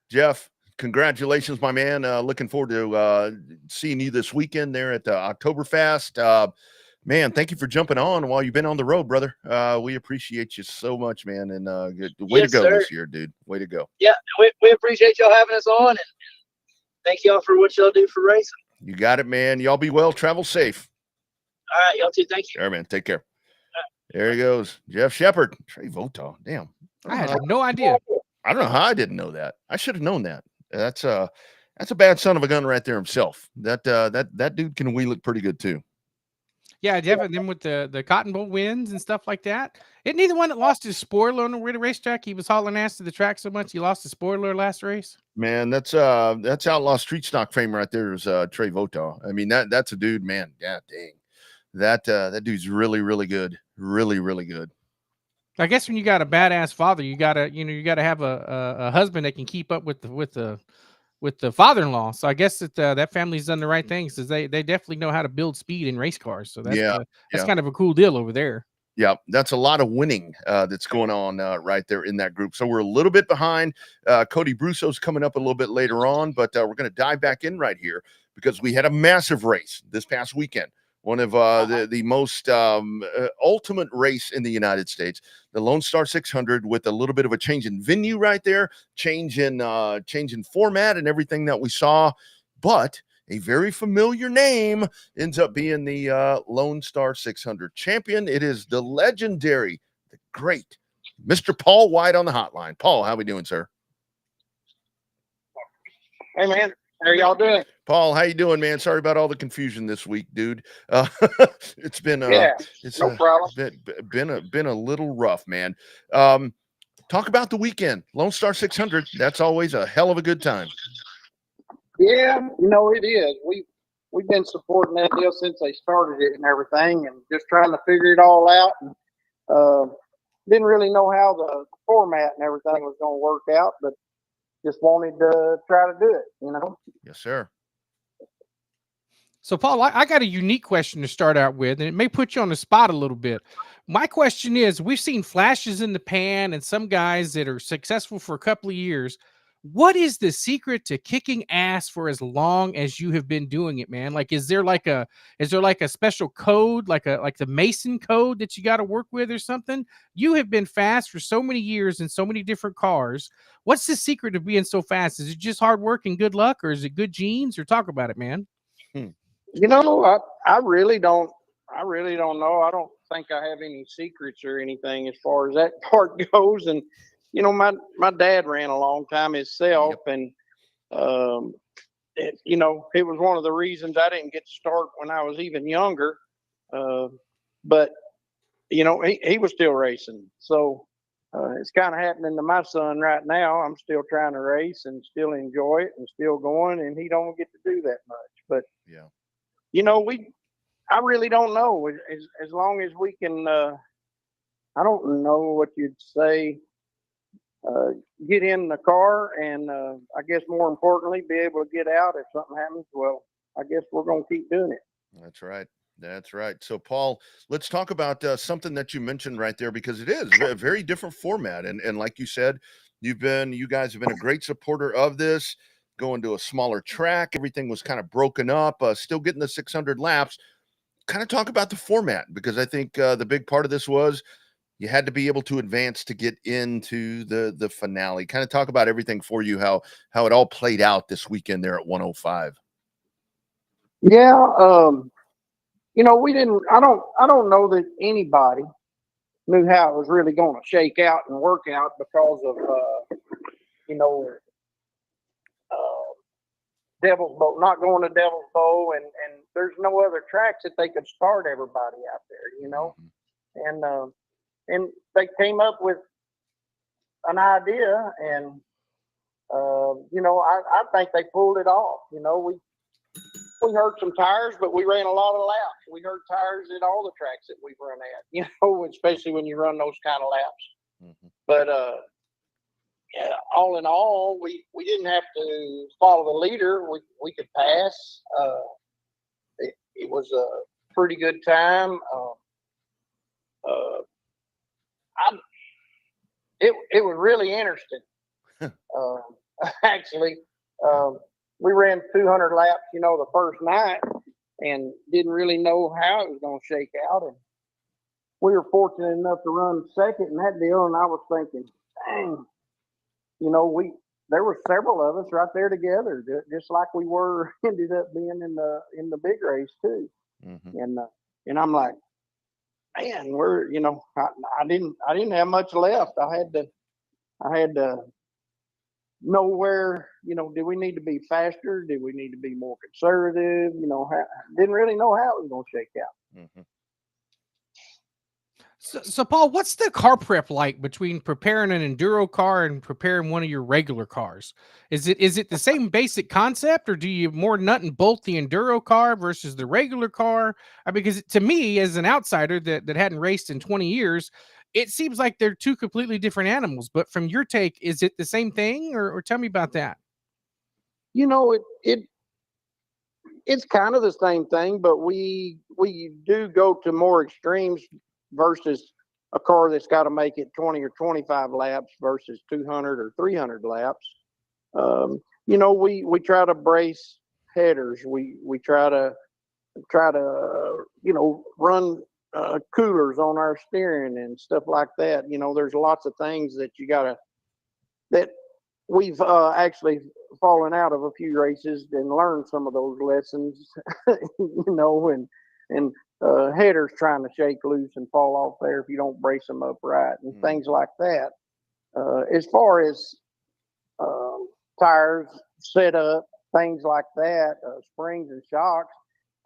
Jeff, congratulations, my man. Looking forward to seeing you this weekend there at the Oktoberfest. Man, thank you for jumping on while you've been on the road, brother. We appreciate you so much, man. And way to go this year, dude. Way to go. Yeah, we appreciate y'all having us on, and thank y'all for what y'all do for racing. You got it, man. Y'all be well. Travel safe. All right, y'all too. Thank you. All right, man. Take care. There he goes. Jeff Shepard. Trey Voto. Damn. I had no idea. I don't know how I didn't know that. I should have known that. That's a bad son of a gun right there himself. That dude can wheel it pretty good too. Yeah, Jeff, and then with the Cotton Bowl wins and stuff like that. Isn't he the one that lost his spoiler on the way to racetrack? He was hauling ass to the track so much he lost his spoiler last race. Man, that's outlaw street stock fame right there is Trey Voto. I mean, that's a dude, man. Yeah, dang. That dude's really, really good. Really, really good. I guess when you got a badass father, you gotta have a husband that can keep up with the father-in-law. So I guess that family's done the right things, because they definitely know how to build speed in race cars. So that's kind of a cool deal over there. Yeah, that's a lot of winning that's going on right there in that group. So we're a little bit behind. Cody Brusso's coming up a little bit later on, but we're going to dive back in right here because we had a massive race this past weekend. One of the most ultimate race in the United States, the Lone Star 600, with a little bit of a change in venue right there, change in format and everything that we saw, but a very familiar name ends up being the Lone Star 600 champion. It is the legendary, the great Mr. Paul White on the hotline. Paul, how we doing, sir? Hey, man. How are y'all doing? Paul, how you doing, man? Sorry about all the confusion this week, dude. It's been no problem. Been a little rough, man. Talk about the weekend. Lone Star 600. That's always a hell of a good time. Yeah, it is. We've been supporting that deal since they started it and everything, and just trying to figure it all out. And didn't really know how the format and everything was going to work out, but just wanted to try to do it, Yes, sir. So, Paul, I got a unique question to start out with, and it may put you on the spot a little bit. My question is, we've seen flashes in the pan and some guys that are successful for a couple of years. What is the secret to kicking ass for as long as you have been doing it, man? Like, is there like a special code, like the Mason code that you got to work with or something? You have been fast for so many years in so many different cars. What's the secret of being so fast? Is it just hard work and good luck, or is it good genes? Or talk about it, man. I really don't know. I don't think I have any secrets or anything as far as that part goes. And my dad ran a long time himself, and it was one of the reasons I didn't get to start when I was even younger. But he was still racing, so it's kind of happening to my son right now. I'm still trying to race and still enjoy it and still going, and he don't get to do that much. But yeah. I really don't know. As long as we can, I don't know what you'd say, get in the car and I guess more importantly, be able to get out if something happens. Well, I guess we're going to keep doing it. That's right. That's right. So, Paul, let's talk about something that you mentioned right there, because it is a very different format. And like you said, you guys have been a great supporter of this, going to a smaller track. Everything was kind of broken up, still getting the 600 laps. Kind of talk about the format, because I think the big part of this was you had to be able to advance to get into the finale. Kind of talk about everything for you, how it all played out this weekend there at 105. Yeah. You know, I don't know that anybody knew how it was really going to shake out and work out because of, you know, Devil's Bowl, not going to Devil's Bowl, and there's no other tracks that they could start everybody out there, you know. And they came up with an idea, and you know, I think they pulled it off. You know, we hurt some tires, but we ran a lot of laps. We hurt tires at all the tracks that we've run at, you know, especially when you run those kind of laps. But yeah, all in all, we didn't have to follow the leader. We could pass. It was a pretty good time. It was really interesting. Actually, we ran 200 laps, you know, the first night, and didn't really know how it was going to shake out. And we were fortunate enough to run second in that deal, and I was thinking, dang, you know, there were several of us right there together, just like we ended up being in the big race too. And I'm like, man, you know, I didn't have much left. I had to know where, you know, do we need to be faster? Do we need to be more conservative? You know, didn't really know how it was going to shake out. So, Paul, what's the car prep like between preparing an enduro car and preparing one of your regular cars? Is it the same basic concept, or do you more nut and bolt the enduro car versus the regular car? Because to me, as an outsider that hadn't raced in 20 years, it seems like they're two completely different animals. But from your take, is it the same thing, or tell me about that? You know, it's kind of the same thing, but we do go to more extremes versus a car that's got to make it 20 or 25 laps versus 200 or 300 laps. You know, we try to brace headers. We try to you know, run coolers on our steering and stuff like that. You know, there's lots of things that that we've actually fallen out of a few races and learned some of those lessons, you know, and headers trying to shake loose and fall off there if you don't brace them up right and things like that. As far as tires, setup, things like that, springs and shocks,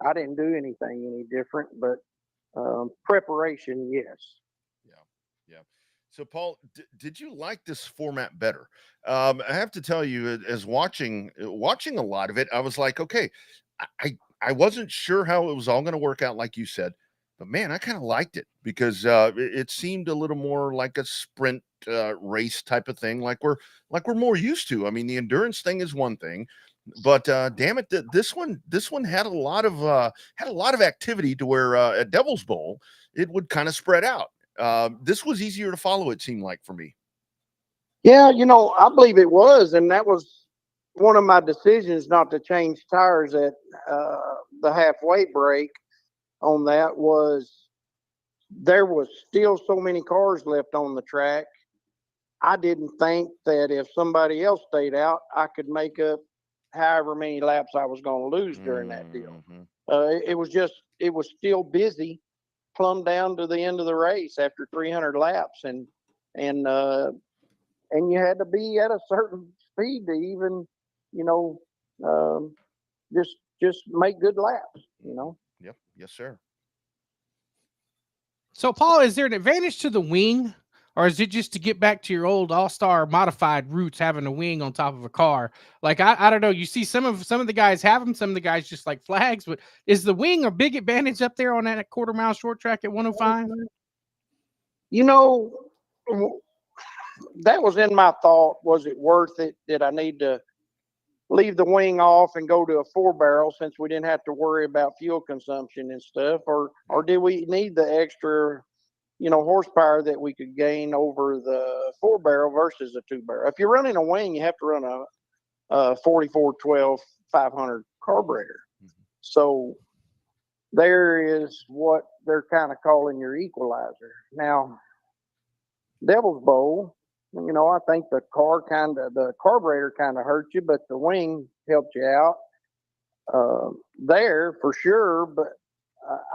I didn't do anything any different, but preparation, yes. Yeah. So, Paul, did you like this format better? I have to tell you, as watching a lot of it, I was like, okay, I wasn't sure how it was all going to work out, like you said, but man, I kind of liked it, because it seemed a little more like a sprint race type of thing, like we're more used to. I mean, the endurance thing is one thing, but damn it, this one had a lot of activity, to where at Devil's Bowl it would kind of spread out. This was easier to follow, it seemed like, for me. Yeah, you know, I believe it was, and that was one of my decisions not to change tires at the halfway break. On that was, there was still so many cars left on the track. I didn't think that if somebody else stayed out, I could make up however many laps I was going to lose during that deal. It was still busy, plumb down to the end of the race after 300 laps, and you had to be at a certain speed to even, you know, just make good laps, you know. Yep. Yes, sir. So, Paul, is there an advantage to the wing, or is it just to get back to your old all-star modified roots, having a wing on top of a car? Like, I don't know. You see some of the guys have them, some of the guys just like flags, but is the wing a big advantage up there on that quarter-mile short track at 105? You know, that was in my thought. Was it worth it? Did I need to leave the wing off and go to a 4-barrel since we didn't have to worry about fuel consumption and stuff, or did we need the extra, horsepower that we could gain over the 4-barrel versus a 2-barrel? If you're running a wing, you have to run a 4412 500 carburetor. So there is what they're kind of calling your equalizer. Now, Devil's Bowl, I think the carburetor kind of hurt you, but the wing helped you out there for sure. But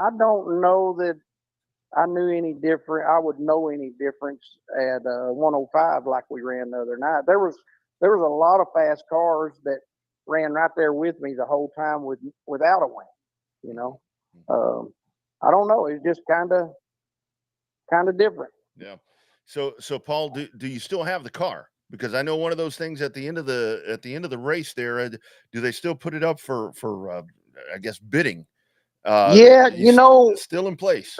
I don't know that I knew any different. I would know any difference at 105 like we ran the other night. There was a lot of fast cars that ran right there with me the whole time without a wing. I don't know. It's just kind of different. Yeah. So Paul, do you still have the car? Because I know one of those things at the end of the race there, do they still put it up for I guess bidding? Yeah, still in place.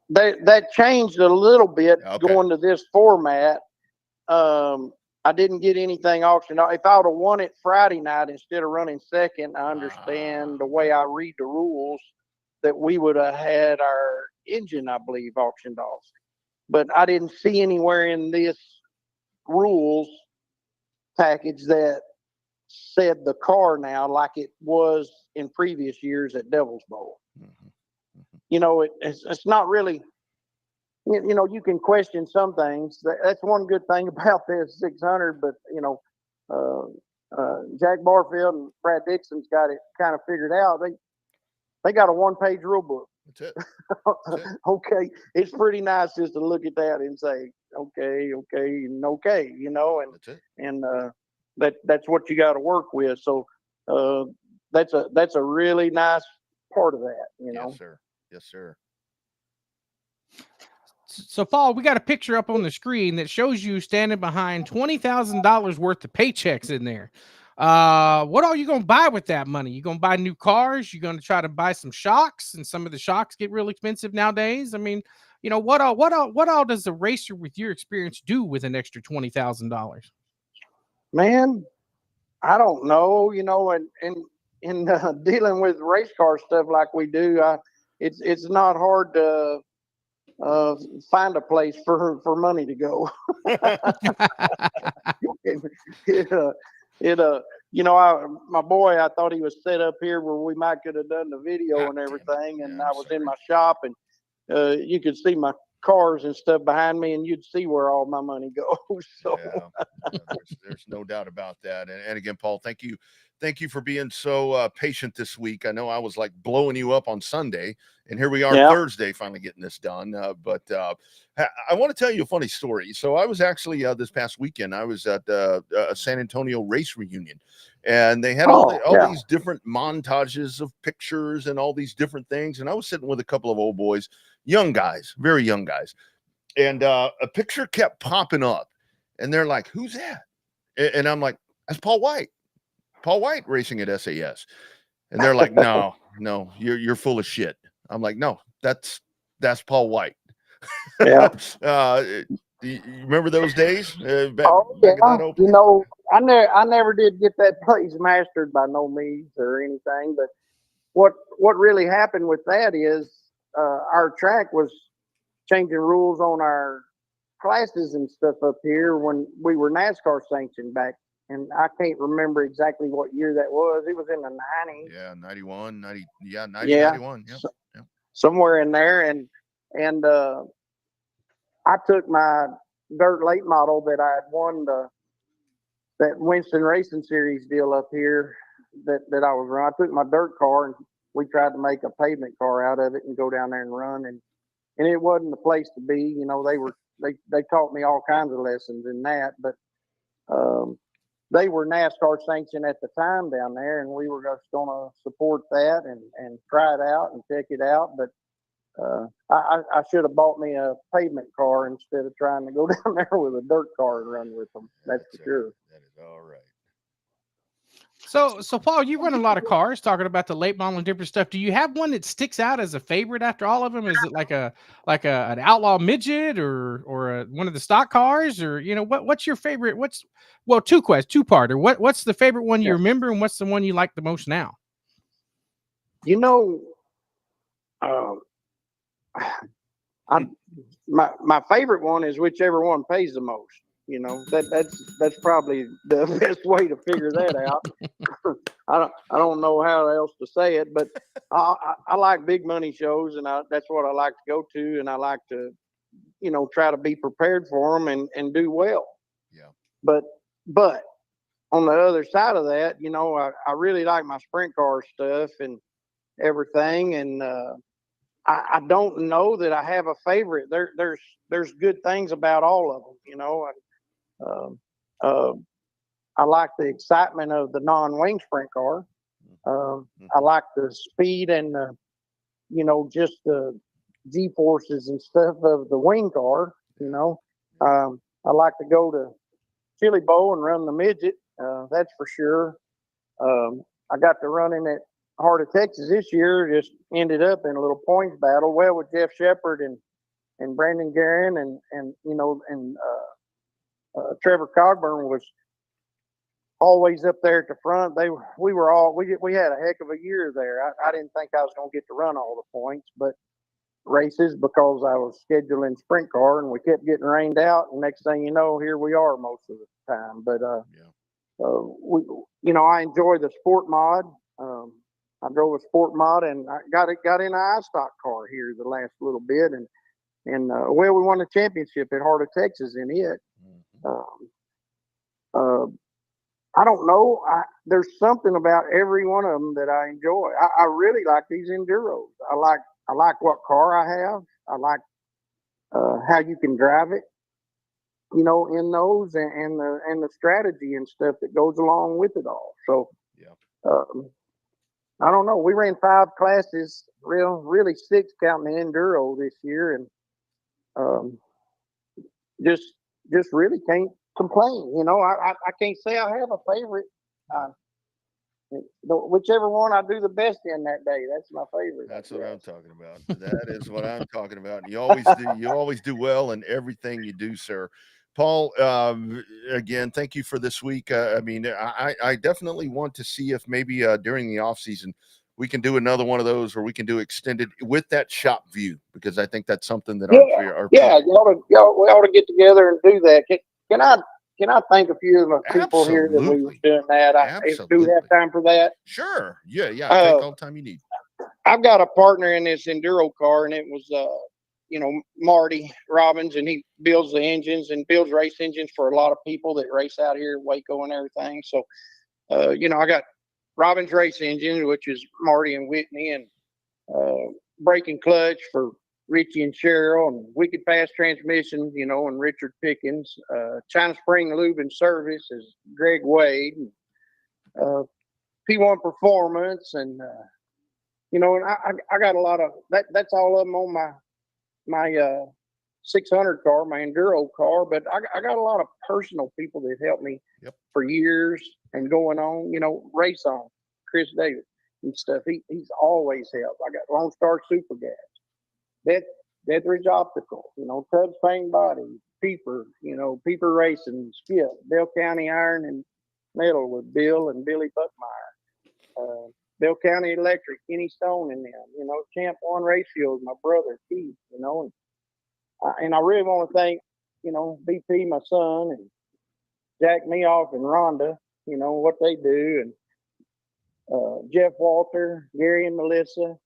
That changed a little bit Okay. going to this format. I didn't get anything auctioned off. If I would have won it Friday night instead of running second, I understand the way I read the rules that we would have had our engine, I believe, auctioned off. But I didn't see anywhere in this rules package that said the car now like it was in previous years at Devil's Bowl. It's not really, you can question some things. That's one good thing about this 600, but Jack Barfield and Brad Dixon's got it kind of figured out. They got a 1-page rule book. That's it. Okay, it's pretty nice just to look at that and say, okay, and okay, and that's what you got to work with. So that's a really nice part of that, Yes, sir. So, Paul, we got a picture up on the screen that shows you standing behind $20,000 worth of paychecks in there. What are you going to buy with that money? You going to buy new cars? You going to try to buy some shocks? And some of the shocks get real expensive nowadays. I mean, what all does a racer with your experience do with an extra $20,000? Man, I don't know. And in dealing with race car stuff like we do, it's not hard to find a place for money to go. My boy, I thought he was set up here where we might could have done the video and everything. And I was in my shop, and you could see my cars and stuff behind me, and you'd see where all my money goes. So there's no doubt about that. And again, Paul, thank you for being so patient this week. I know I was like blowing you up on Sunday, and here we are Thursday finally getting this done. But I want to tell you a funny story. So I was actually this past weekend, I was at a San Antonio race reunion, and they had all these different montages of pictures and all these different things. And I was sitting with a couple of old boys, young guys, very young guys. And a picture kept popping up, and they're like, "Who's that?" And I'm like, "That's Paul White. Paul White racing at SAS." And they're like, no, you're full of shit. I'm like, no, that's Paul White. Yeah. You remember those days? Back I never did get that place mastered by no means or anything. But what really happened with that is our track was changing rules on our classes and stuff up here when we were NASCAR sanctioned back. And I can't remember exactly what year that was. It was in the 90s. Yeah, 91, 90. Yeah, 90, 91. Yep. Somewhere in there. And I took my dirt late model that I had won that Winston Racing Series deal up here that I was running. I took my dirt car and we tried to make a pavement car out of it and go down there and run. And it wasn't the place to be. They taught me all kinds of lessons in that. But they were NASCAR sanctioned at the time down there, and we were just going to support that and try it out and check it out. But I should have bought me a pavement car instead of trying to go down there with a dirt car and run with them. That's for sure. That is all right. So Paul, you run a lot of cars. Talking about the late model and different stuff. Do you have one that sticks out as a favorite after all of them? Is it like an outlaw midget or one of the stock cars, or what's your favorite? Two-parter. What's the favorite one you remember, and what's the one you like the most now? You know, my favorite one is whichever one pays the most. You know, that's probably the best way to figure that out. I don't know how else to say it, but I like big money shows, and that's what I like to go to, and I like to, try to be prepared for them and do well. Yeah. But on the other side of that, I really like my sprint car stuff and everything, and I don't know that I have a favorite. There's good things about all of them, I like the excitement of the non-wing sprint car. I like the speed and just the G-forces and stuff of the wing car. I like to go to Chili Bowl and run the midget. That's for sure. I got to run in at Heart of Texas this year. Just ended up in a little points battle. Well, with Jeff Shepard and Brandon Guerin and Trevor Cogburn was always up there at the front. We had a heck of a year there. I didn't think I was going to get to run all the points, but races, because I was scheduling sprint car, and we kept getting rained out. And next thing you know, here we are most of the time. But I enjoy the sport mod. I drove a sport mod, and I got in an iStock car here the last little bit, and we won the championship at Heart of Texas in it. I don't know. There's something about every one of them that I enjoy. I really like these enduros. I like what car I have. I like how you can drive it, in those, and the strategy and stuff that goes along with it all. So, I don't know. We ran 5 classes, really 6 counting the enduro this year, and just really can't complain. I can't say I have a favorite. Whichever one I do the best in that day, that's my favorite. That's what I'm talking about. That is what I'm talking about. And you always do well in everything you do, sir. Paul, again, thank you for this week. I definitely want to see if maybe during the off season we can do another one of those, or we can do extended with that shop view, because I think that's something that we ought to get together and do that. Can I thank a few of the people here that we were doing that? Do we have time for that? Sure. Yeah. Take all the time you need. I've got a partner in this enduro car, and it was Marty Robbins, and he builds the engines and builds race engines for a lot of people that race out here at Waco and everything. So, I got Robbins Race Engine, which is Marty and Whitney, and brake and clutch for Richie and Cheryl, and Wicked Fast Transmission, and Richard Pickens. China Spring Lube and Service is Greg Wade. And, P1 Performance, and and I got a lot of that. That's all of them on my 600 car, my enduro car. But I got a lot of personal people that helped me for years and going on. Race On, Chris Davis and stuff. He's always helped. I got Lone Star Super Gas, Deathridge Optical, Tubbs Paint Body, Peeper, Peeper Racing, Skip, Bell County Iron and Metal with Bill and Billy Buckmeyer, Bell County Electric, Kenny Stone and them, Champ One Race Fuels, my brother Keith, and I really want to thank, BP, my son, and Jack Meoff and Rhonda, what they do, and Jeff Walter, Gary and Melissa,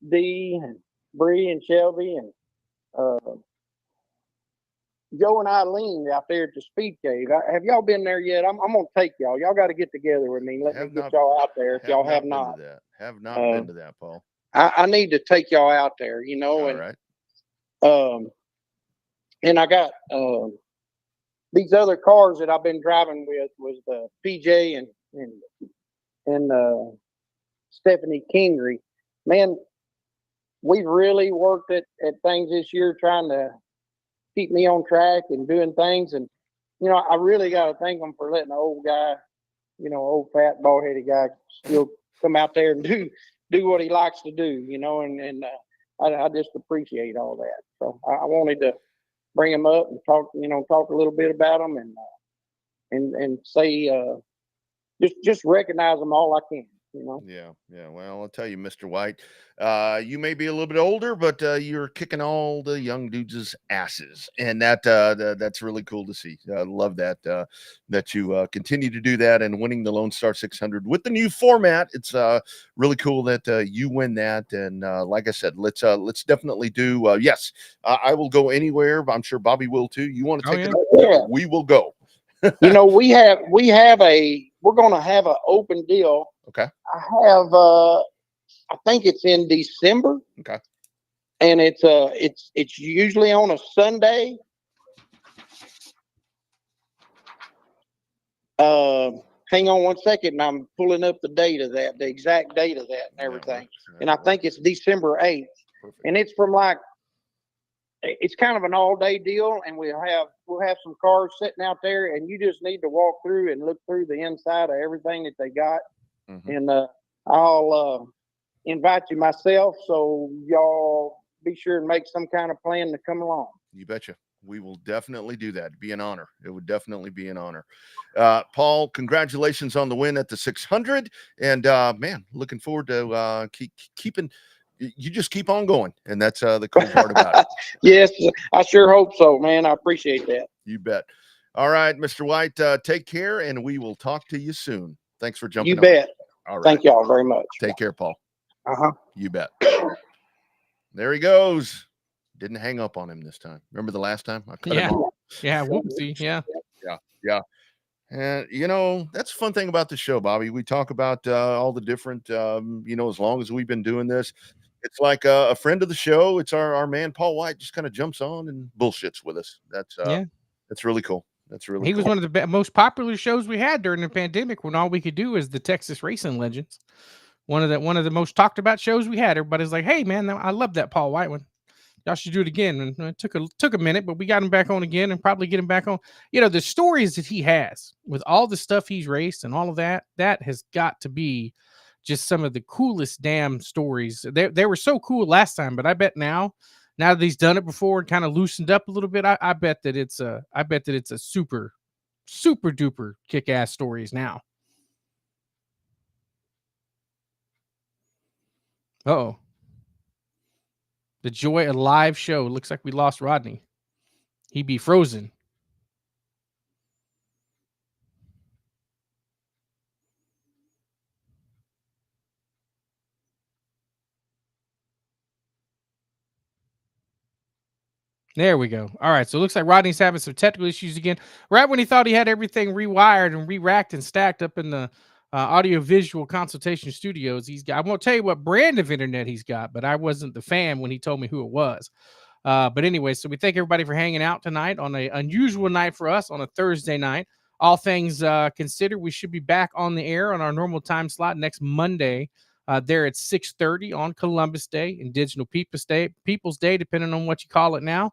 Dee and Bree and Shelby, and Joe and Eileen out there at the Speed Cave. Have y'all been there yet? I'm gonna take y'all. Y'all got to get together with me. Let me get y'all out there if y'all have not. Have not been to that, Paul. I need to take y'all out there, All and right. And I got these other cars that I've been driving with was the PJ and Stephanie Kingery. Man, we've really worked at things this year, trying to keep me on track and doing things. And, I really got to thank them for letting the old guy, old fat bald headed guy still come out there and do what he likes to do, and I just appreciate all that. So I wanted to bring him up and talk a little bit about them and say, just recognize them all I can. Yeah. Well, I'll tell you, Mr. White, you may be a little bit older, but you're kicking all the young dudes' asses, and that's really cool to see. I love that you continue to do that and winning the Lone Star 600 with the new format. It's really cool that you win that, and like I said, let's definitely do. Yes, I will go anywhere. I'm sure Bobby will too. You want to take it? Yeah. We will go. we're going to have an open deal. Okay. I think it's in December. Okay. And it's usually on a Sunday. Hang on one second, and I'm pulling up the exact date of that and everything. And I think it's December 8th. Perfect. And it's it's kind of an all-day deal, and we'll have some cars sitting out there, and you just need to walk through and look through the inside of everything that they got. Mm-hmm. And I'll invite you myself, so y'all be sure and make some kind of plan to come along. You betcha. We will definitely do that. It'd be an honor. It would definitely be an honor. Paul, congratulations on the win at the 600. And man, looking forward to keeping. You just keep on going, and that's the cool part about it. Yes, I sure hope so, man. I appreciate that. You bet. All right, Mr. White, take care, and we will talk to you soon. Thanks for jumping on. You bet. All right. Thank y'all very much. Take care, Paul. Uh-huh. You bet. There he goes. Didn't hang up on him this time. Remember the last time? I cut him off. Yeah, whoopsie. Yeah. And, that's the fun thing about the show, Bobby. We talk about all the different, as long as we've been doing this, it's like a friend of the show. It's our man, Paul White, just kind of jumps on and bullshits with us. That's really cool. That's really He cool. was one of the most popular shows we had during the pandemic when all we could do is the Texas Racing Legends. One of the most talked about shows we had. Everybody's like, hey, man, I love that Paul White one. Y'all should do it again. And it took a minute, but we got him back on again and probably get him back on. The stories that he has with all the stuff he's raced and all of that has got to be just some of the coolest damn stories. They were so cool last time, but I bet now that he's done it before and kind of loosened up a little bit, I bet that it's a super, super duper kick-ass stories now. Uh-oh. The Joy of Live show. Looks like we lost Rodney. He be frozen. There we go. All right. So it looks like Rodney's having some technical issues again. Right when he thought he had everything rewired and re-racked and stacked up in the audio-visual consultation studios, I won't tell you what brand of internet he's got, but I wasn't the fan when he told me who it was. But anyway, so we thank everybody for hanging out tonight on an unusual night for us on a Thursday night. All things considered, we should be back on the air on our normal time slot next Monday. There at 6:30 on Columbus Day, Indigenous Peoples Day, depending on what you call it now.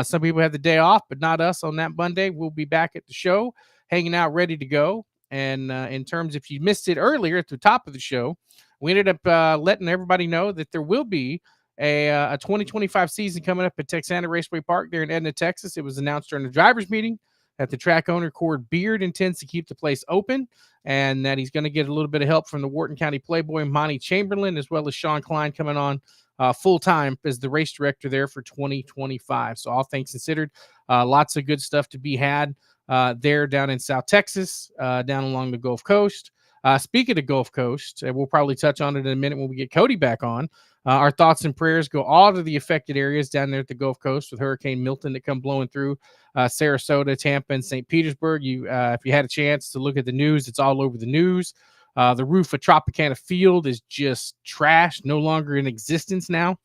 Some people have the day off, but not us on that Monday. We'll be back at the show, hanging out, ready to go. And in terms, if you missed it earlier at the top of the show, we ended up letting everybody know that there will be a 2025 season coming up at Texana Raceway Park there in Edna, Texas. It was announced during the drivers' meeting that the track owner, Cord Beard, intends to keep the place open and that he's going to get a little bit of help from the Wharton County Playboy, Monty Chamberlain, as well as Sean Klein coming on full-time as the race director there for 2025. So all things considered, lots of good stuff to be had there down in South Texas, down along the Gulf Coast. Speaking of Gulf Coast, we'll probably touch on it in a minute when we get Cody back on. Our thoughts and prayers go all to the affected areas down there at the Gulf Coast with Hurricane Milton that come blowing through Sarasota, Tampa, and St. Petersburg. If you had a chance to look at the news, it's all over the news. The roof of Tropicana Field is just trashed, no longer in existence now.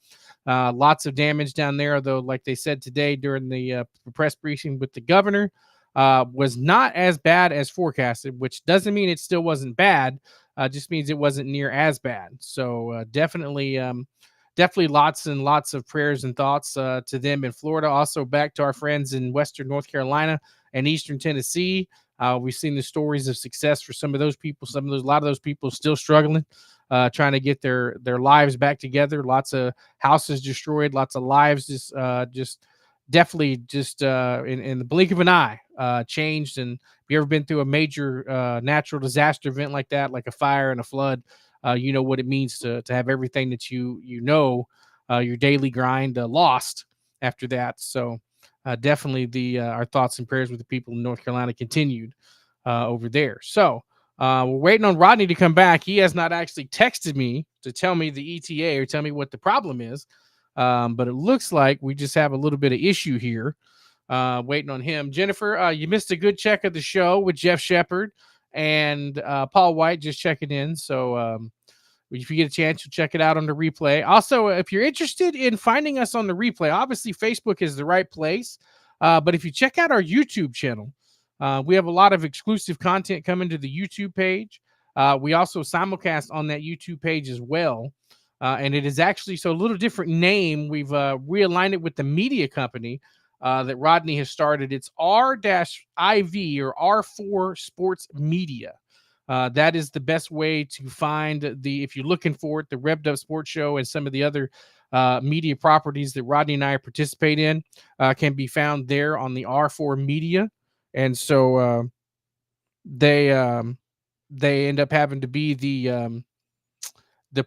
Lots of damage down there, though, like they said today during the press briefing with the governor, was not as bad as forecasted, which doesn't mean it still wasn't bad. Just means it wasn't near as bad. So definitely lots and lots of prayers and thoughts to them in Florida. Also back to our friends in Western North Carolina and Eastern Tennessee. We've seen the stories of success for some of those people. A lot of those people still struggling, trying to get their lives back together. Lots of houses destroyed, lots of lives just definitely just in the blink of an eye changed. And if you ever been through a major natural disaster event like that, like a fire and a flood, you know what it means to have everything that your daily grind lost after that. So definitely our thoughts and prayers with the people in North Carolina continued over there. So we're waiting on Rodney to come back. He has not actually texted me to tell me the ETA or tell me what the problem is. But it looks like we just have a little bit of issue here. Waiting on him. Jennifer, you missed a good check of the show with Jeff Shepard and Paul White just checking in. So if you get a chance, you'll check it out on the replay. Also, if you're interested in finding us on the replay, obviously Facebook is the right place. But if you check out our YouTube channel, we have a lot of exclusive content coming to the YouTube page. We also simulcast on that YouTube page as well. And it is actually a little different name. We've realigned it with the media company that Rodney has started. It's R-IV or R4 Sports Media. That is the best way to find if you're looking for it, the Revved Up Sports Show and some of the other media properties that Rodney and I participate in can be found there on the R4 Media. And so they end up having to be the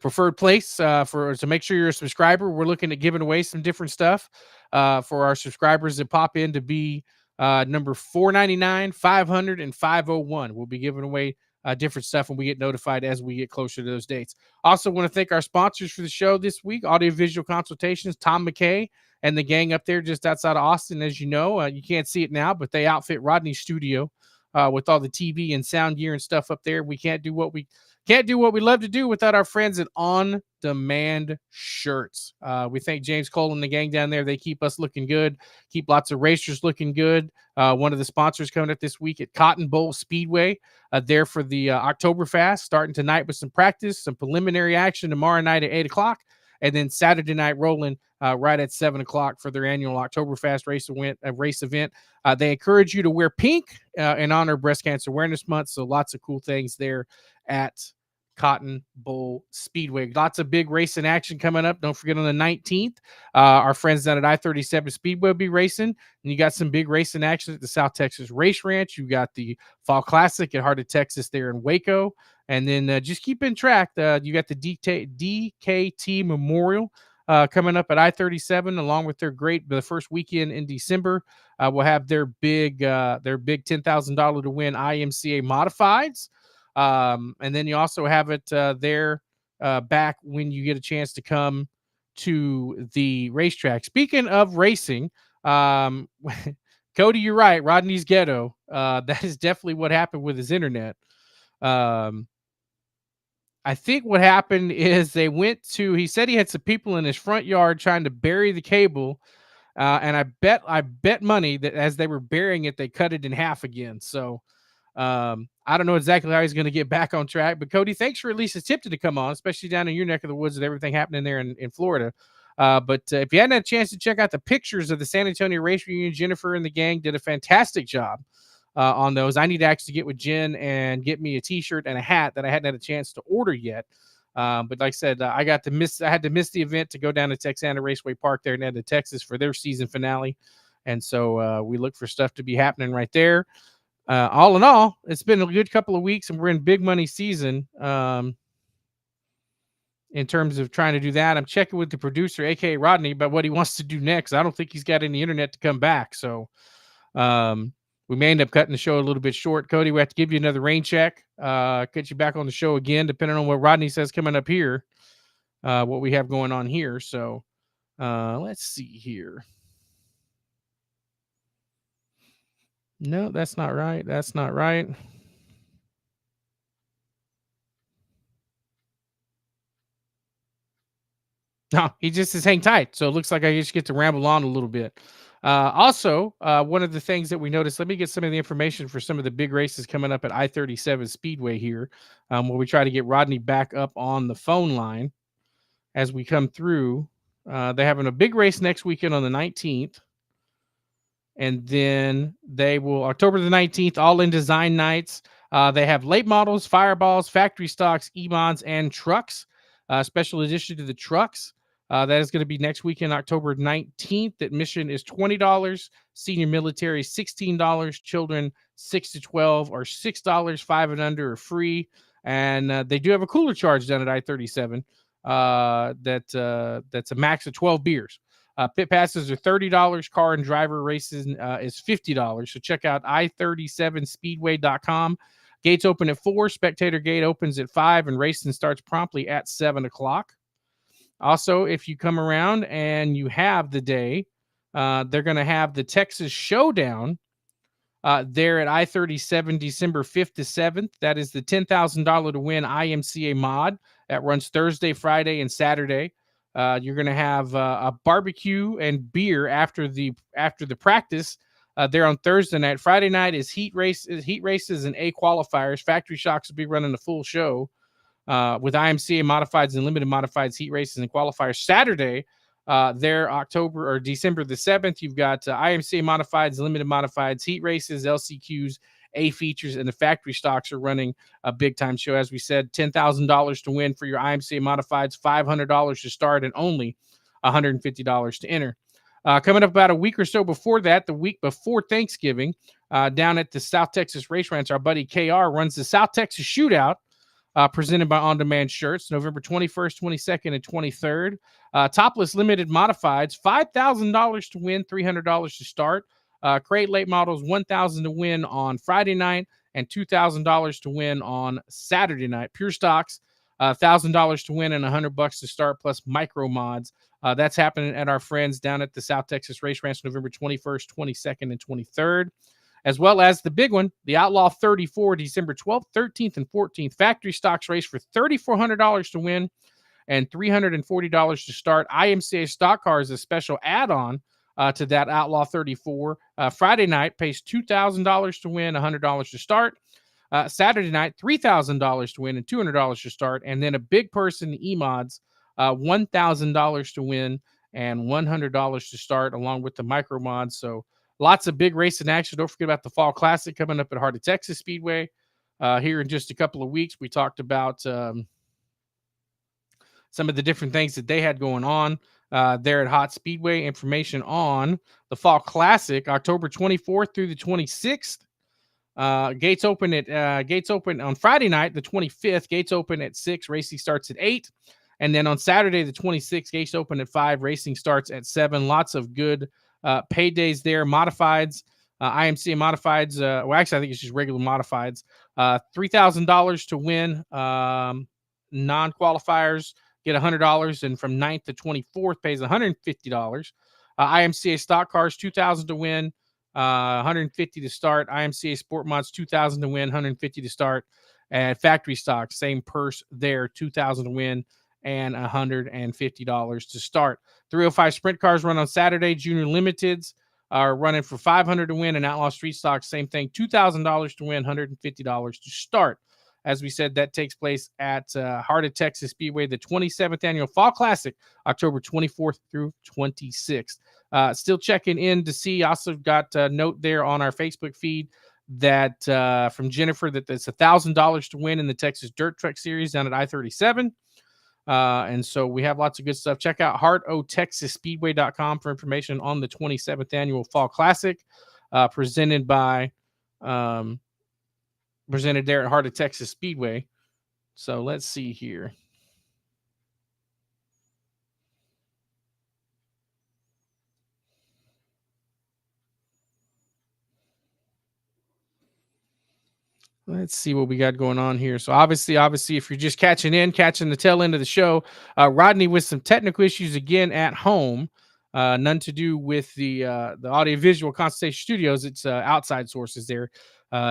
preferred place to make sure you're a subscriber. We're looking at giving away some different stuff for our subscribers that pop in to be number 499, 500, and 501. We'll be giving away different stuff when we get notified as we get closer to those dates. Also want to thank our sponsors for the show this week, Audiovisual Consultations, Tom McKay, and the gang up there just outside of Austin. As you know, you can't see it now, but they outfit Rodney's studio with all the TV and sound gear and stuff up there. We can't do what we love to do without our friends at On Demand Shirts. We thank James Cole and the gang down there. They keep us looking good, keep lots of racers looking good. One of the sponsors coming up this week at Cotton Bowl Speedway, there for the Oktoberfest, starting tonight with some practice, some preliminary action tomorrow night at 8 o'clock, and then Saturday night rolling right at 7 o'clock for their annual Oktoberfest race event. They encourage you to wear pink in honor of Breast Cancer Awareness Month, so lots of cool things there at Cotton Bowl Speedway. Lots of big racing action coming up. Don't forget on the 19th, our friends down at I-37 Speedway will be racing. And you got some big racing action at the South Texas Race Ranch. You got the Fall Classic at Heart of Texas there in Waco. And then just keep in track. You got the DKT Memorial coming up at I-37, along with the first weekend in December. We'll have their big $10,000 to win IMCA Modifieds. And then you also have it there back when you get a chance to come to the racetrack. Speaking of racing, Cody, you're right. Rodney's ghetto. That is definitely what happened with his internet. I think what happened is he said he had some people in his front yard trying to bury the cable. And I bet money that as they were burying it, they cut it in half again. So I don't know exactly how he's going to get back on track, but Cody, thanks for at least attempting to come on, especially down in your neck of the woods with everything happening there in Florida. But if you hadn't had a chance to check out the pictures of the San Antonio race reunion, Jennifer and the gang did a fantastic job on those. I need to actually get with Jen and get me a t-shirt and a hat that I hadn't had a chance to order yet. But like I said, I had to miss the event to go down to Texana Raceway Park there in Texas for their season finale. And so we look for stuff to be happening right there. All in all, it's been a good couple of weeks, and we're in big money season in terms of trying to do that. I'm checking with the producer, a.k.a. Rodney, about what he wants to do next. I don't think he's got any internet to come back, so we may end up cutting the show a little bit short. Cody, we have to give you another rain check, get you back on the show again, depending on what Rodney says coming up here, what we have going on here. So let's see here. No, that's not right. That's not right. No, he just says hang tight. So it looks like I just get to ramble on a little bit. Also, one of the things that we noticed, let me get some of the information for some of the big races coming up at I-37 Speedway here, where we try to get Rodney back up on the phone line as we come through. They're having a big race next weekend on the 19th. And then they will October the 19th, all in design nights. They have late models, fireballs, factory stocks, E-mods, and trucks. Special edition to the trucks. That is going to be next weekend, October 19th. Admission is $20. Senior military, $16. Children, 6 to 12, or $6. 5 and under are free. And they do have a cooler charge down at I-37. That's a max of 12 beers. Pit passes are $30. Car and driver races is $50. So check out i37speedway.com. Gates open at 4. Spectator gate opens at 5, and racing starts promptly at 7 o'clock. Also, if you come around and you have the day, they're going to have the Texas Showdown there at I-37 December 5th to 7th. That is the $10,000 to win IMCA mod. That runs Thursday, Friday, and Saturday. You're going to have a barbecue and beer after the practice there on Thursday night. Friday night is heat races and A qualifiers. Factory Shocks will be running the full show with IMCA modifieds and limited modifieds, heat races and qualifiers. Saturday, there December the 7th, you've got IMCA modifieds, limited modifieds, heat races, LCQs, A features, and the factory stocks are running a big time show. As we said, $10,000 to win for your IMCA modifieds, $500 to start, and only $150 to enter. Coming up about a week or so before that, the week before Thanksgiving, down at the South Texas Race Ranch, our buddy KR runs the South Texas Shootout, presented by On Demand Shirts, November 21st, 22nd, and 23rd. Topless limited modifieds, $5,000 to win, $300 to start. Crate late models, $1,000 to win on Friday night and $2,000 to win on Saturday night. Pure stocks, $1,000 to win and $100 to start, plus micro mods. That's happening at our friends down at the South Texas Race Ranch, November 21st, 22nd, and 23rd. As well as the big one, the Outlaw 34, December 12th, 13th, and 14th. Factory stocks race for $3,400 to win and $340 to start. IMCA stock car is a special add-on to that Outlaw 34. Friday night pays $2,000 to win, $100 to start. Saturday night, $3,000 to win and $200 to start. And then a big person, E-mods, $1,000 to win and $100 to start, along with the micro mods. So lots of big racing action. Don't forget about the Fall Classic coming up at Heart of Texas Speedway here in just a couple of weeks. We talked about some of the different things that they had going on there at Hot Speedway. Information on the Fall Classic, October 24th through the 26th. Gates open on Friday night, the 25th. Gates open at 6. Racing starts at 8. And then on Saturday, the 26th, gates open at 5. Racing starts at 7. Lots of good paydays there. Modifieds, IMCA modifieds. Well, actually, I think it's just regular modifieds. $3,000 to win. Non-qualifiers get $100, and from 9th to 24th pays $150. IMCA stock cars, $2,000 to win, $150 to start. IMCA sport mods, $2,000 to win, $150 to start. And factory stock, same purse there, $2,000 to win and $150 to start. 305 sprint cars run on Saturday. Junior limiteds are running for $500 to win, and Outlaw street stock, same thing, $2,000 to win, $150 to start. As we said, that takes place at Heart of Texas Speedway, the 27th Annual Fall Classic, October 24th through 26th. Still checking in to see. Also got a note there on our Facebook feed that from Jennifer that there's $1,000 to win in the Texas Dirt Truck Series down at I-37. And so we have lots of good stuff. Check out heartotexasspeedway.com for information on the 27th Annual Fall Classic, presented there at Heart of Texas Speedway. So let's see here. Let's see what we got going on here. So obviously, if you're just catching the tail end of the show, Rodney with some technical issues again at home. None to do with the audiovisual Consultation Studios. It's outside sources there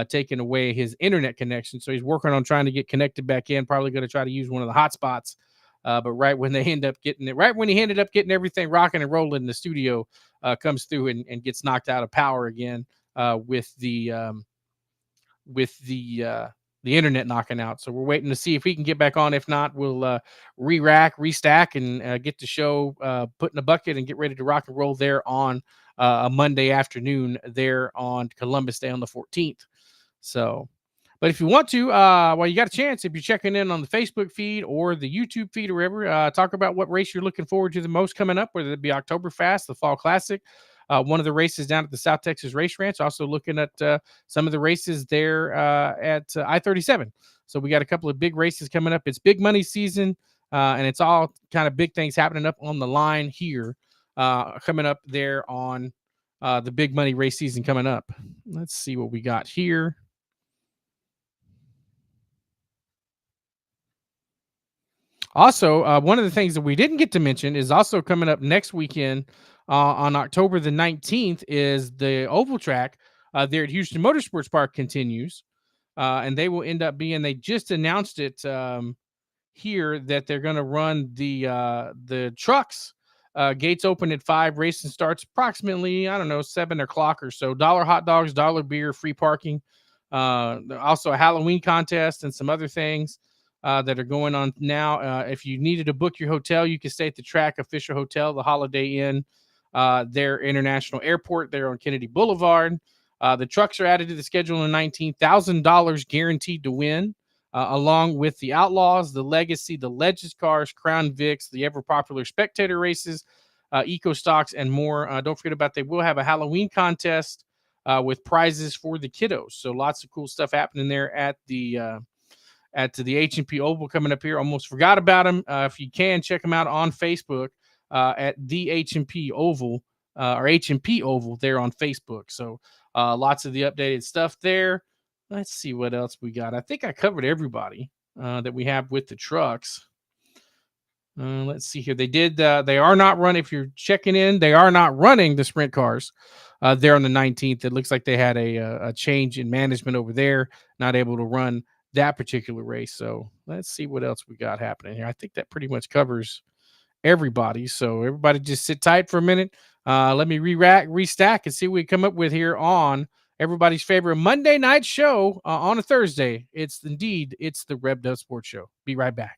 taking away his internet connection. So he's working on trying to get connected back in. Probably going to try to use one of the hotspots. But right when he ended up getting everything rocking and rolling, the studio comes through and gets knocked out of power again with the internet knocking out. So we're waiting to see if he can get back on. If not, we'll restack and get the show put in a bucket and get ready to rock and roll there on a Monday afternoon there on Columbus Day on the 14th. So, but if you want to, well, you got a chance if you're checking in on the Facebook feed or the YouTube feed or wherever, talk about what race you're looking forward to the most coming up, whether it be Oktoberfest, the Fall Classic, one of the races down at the South Texas Race Ranch, also looking at some of the races there at I-37. So we got a couple of big races coming up. It's big money season, and it's all kind of big things happening up on the line here, coming up there on the big money race season coming up. Let's see what we got here. Also, one of the things that we didn't get to mention is also coming up next weekend on October the 19th is the oval track there at Houston Motorsports Park continues. And they will end up being, they just announced it here that they're going to run the trucks. Gates open at 5, racing starts approximately, I don't know, 7 o'clock or so. $1 hot dogs, $1 beer, free parking. Also a Halloween contest and some other things that are going on now. If you needed to book your hotel, you can stay at the track official hotel, the Holiday Inn, their International Airport there on Kennedy Boulevard. The trucks are added to the schedule on the 19th, $1,000 guaranteed to win, along with the Outlaws, the Legacy, the Legends cars, Crown Vics, the ever popular spectator races, Eco Stocks, and more. Don't forget about they will have a Halloween contest with prizes for the kiddos. So lots of cool stuff happening there at the H&P Oval coming up here. Almost forgot about them. If you can, check them out on Facebook at the H&P Oval or H&P Oval there on Facebook. So lots of the updated stuff there. Let's see what else we got. I think I covered everybody that we have with the trucks. Let's see here. They are not running. If you're checking in, they are not running the sprint cars there on the 19th. It looks like they had a change in management over there, not able to run that particular race. So let's see what else we got happening here. I think that pretty much covers everybody. So everybody just sit tight for a minute. Let me restack and see what we come up with here on everybody's favorite Monday night show on a Thursday. It's the Revved Up Sports Show. Be right back.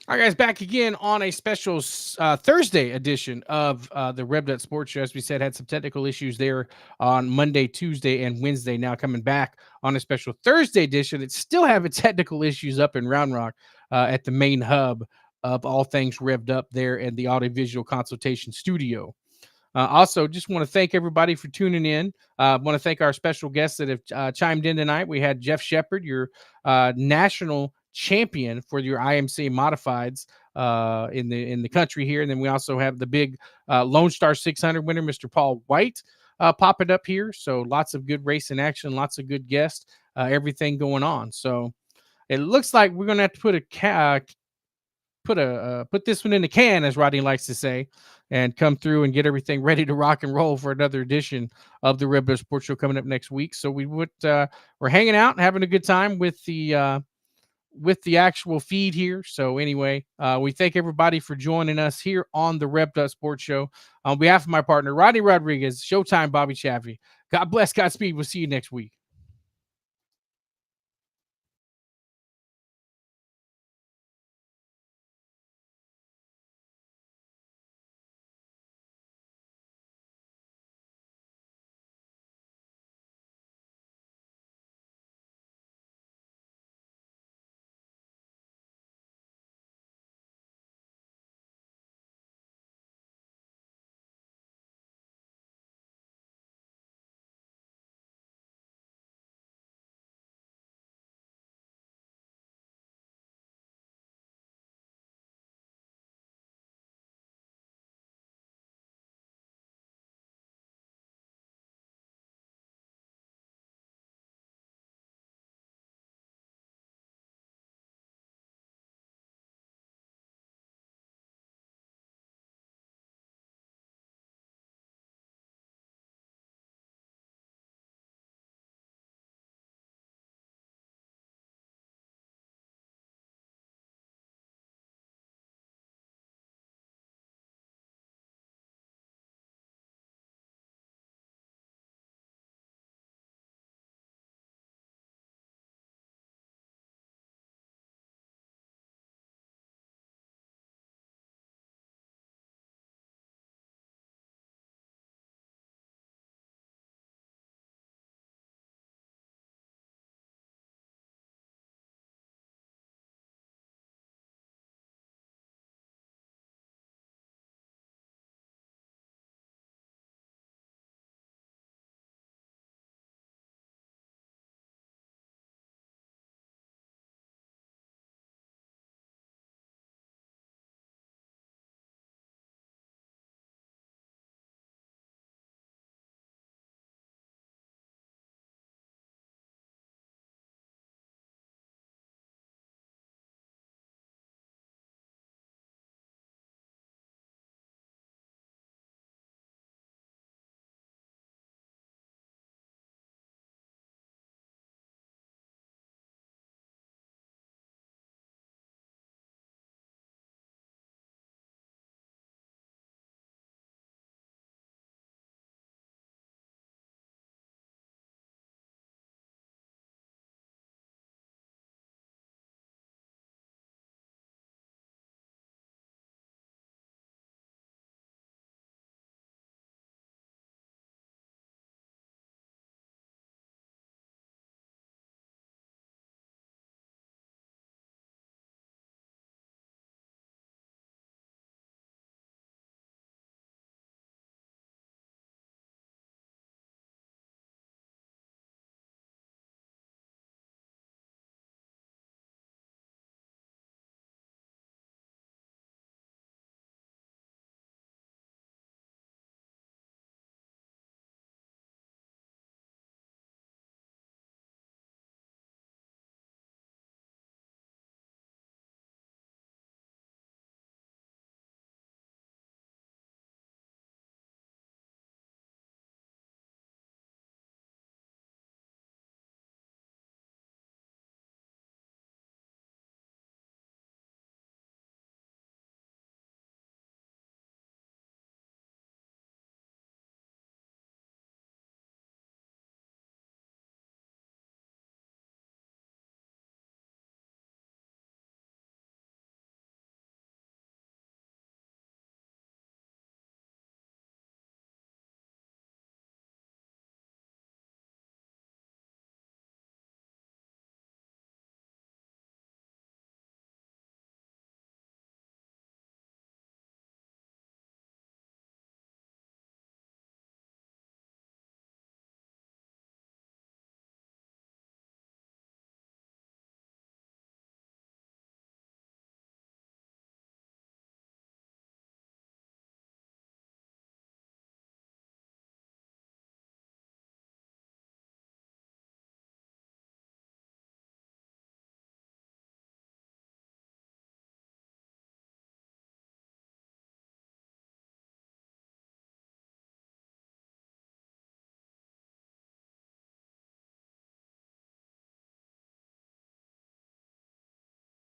All right, guys, back again on a special Thursday edition of the Revved Up Sports Show. As we said, had some technical issues there on Monday, Tuesday, and Wednesday. Now coming back on a special Thursday edition. It's still having technical issues up in Round Rock at the main hub of all things Revved Up there in the audiovisual consultation studio. Also, just want to thank everybody for tuning in. Want to thank our special guests that have chimed in tonight. We had Jeff Shepard, your national champion for your IMC modifieds in the country here, and then we also have the big Lone Star 600 winner, Mr. Paul White, popping up here. So lots of good racing action, lots of good guests, everything going on. So it looks like we're gonna have to put this one in the can, as Rodney likes to say, and come through and get everything ready to rock and roll for another edition of the Revved Up Sports Show coming up next week. So we're hanging out and having a good time with the with the actual feed here. So anyway, we thank everybody for joining us here on the Revved Up Sports Show. On behalf of my partner, Rodney Rodriguez, Showtime Bobby Chaffee, God bless, Godspeed. We'll see you next week.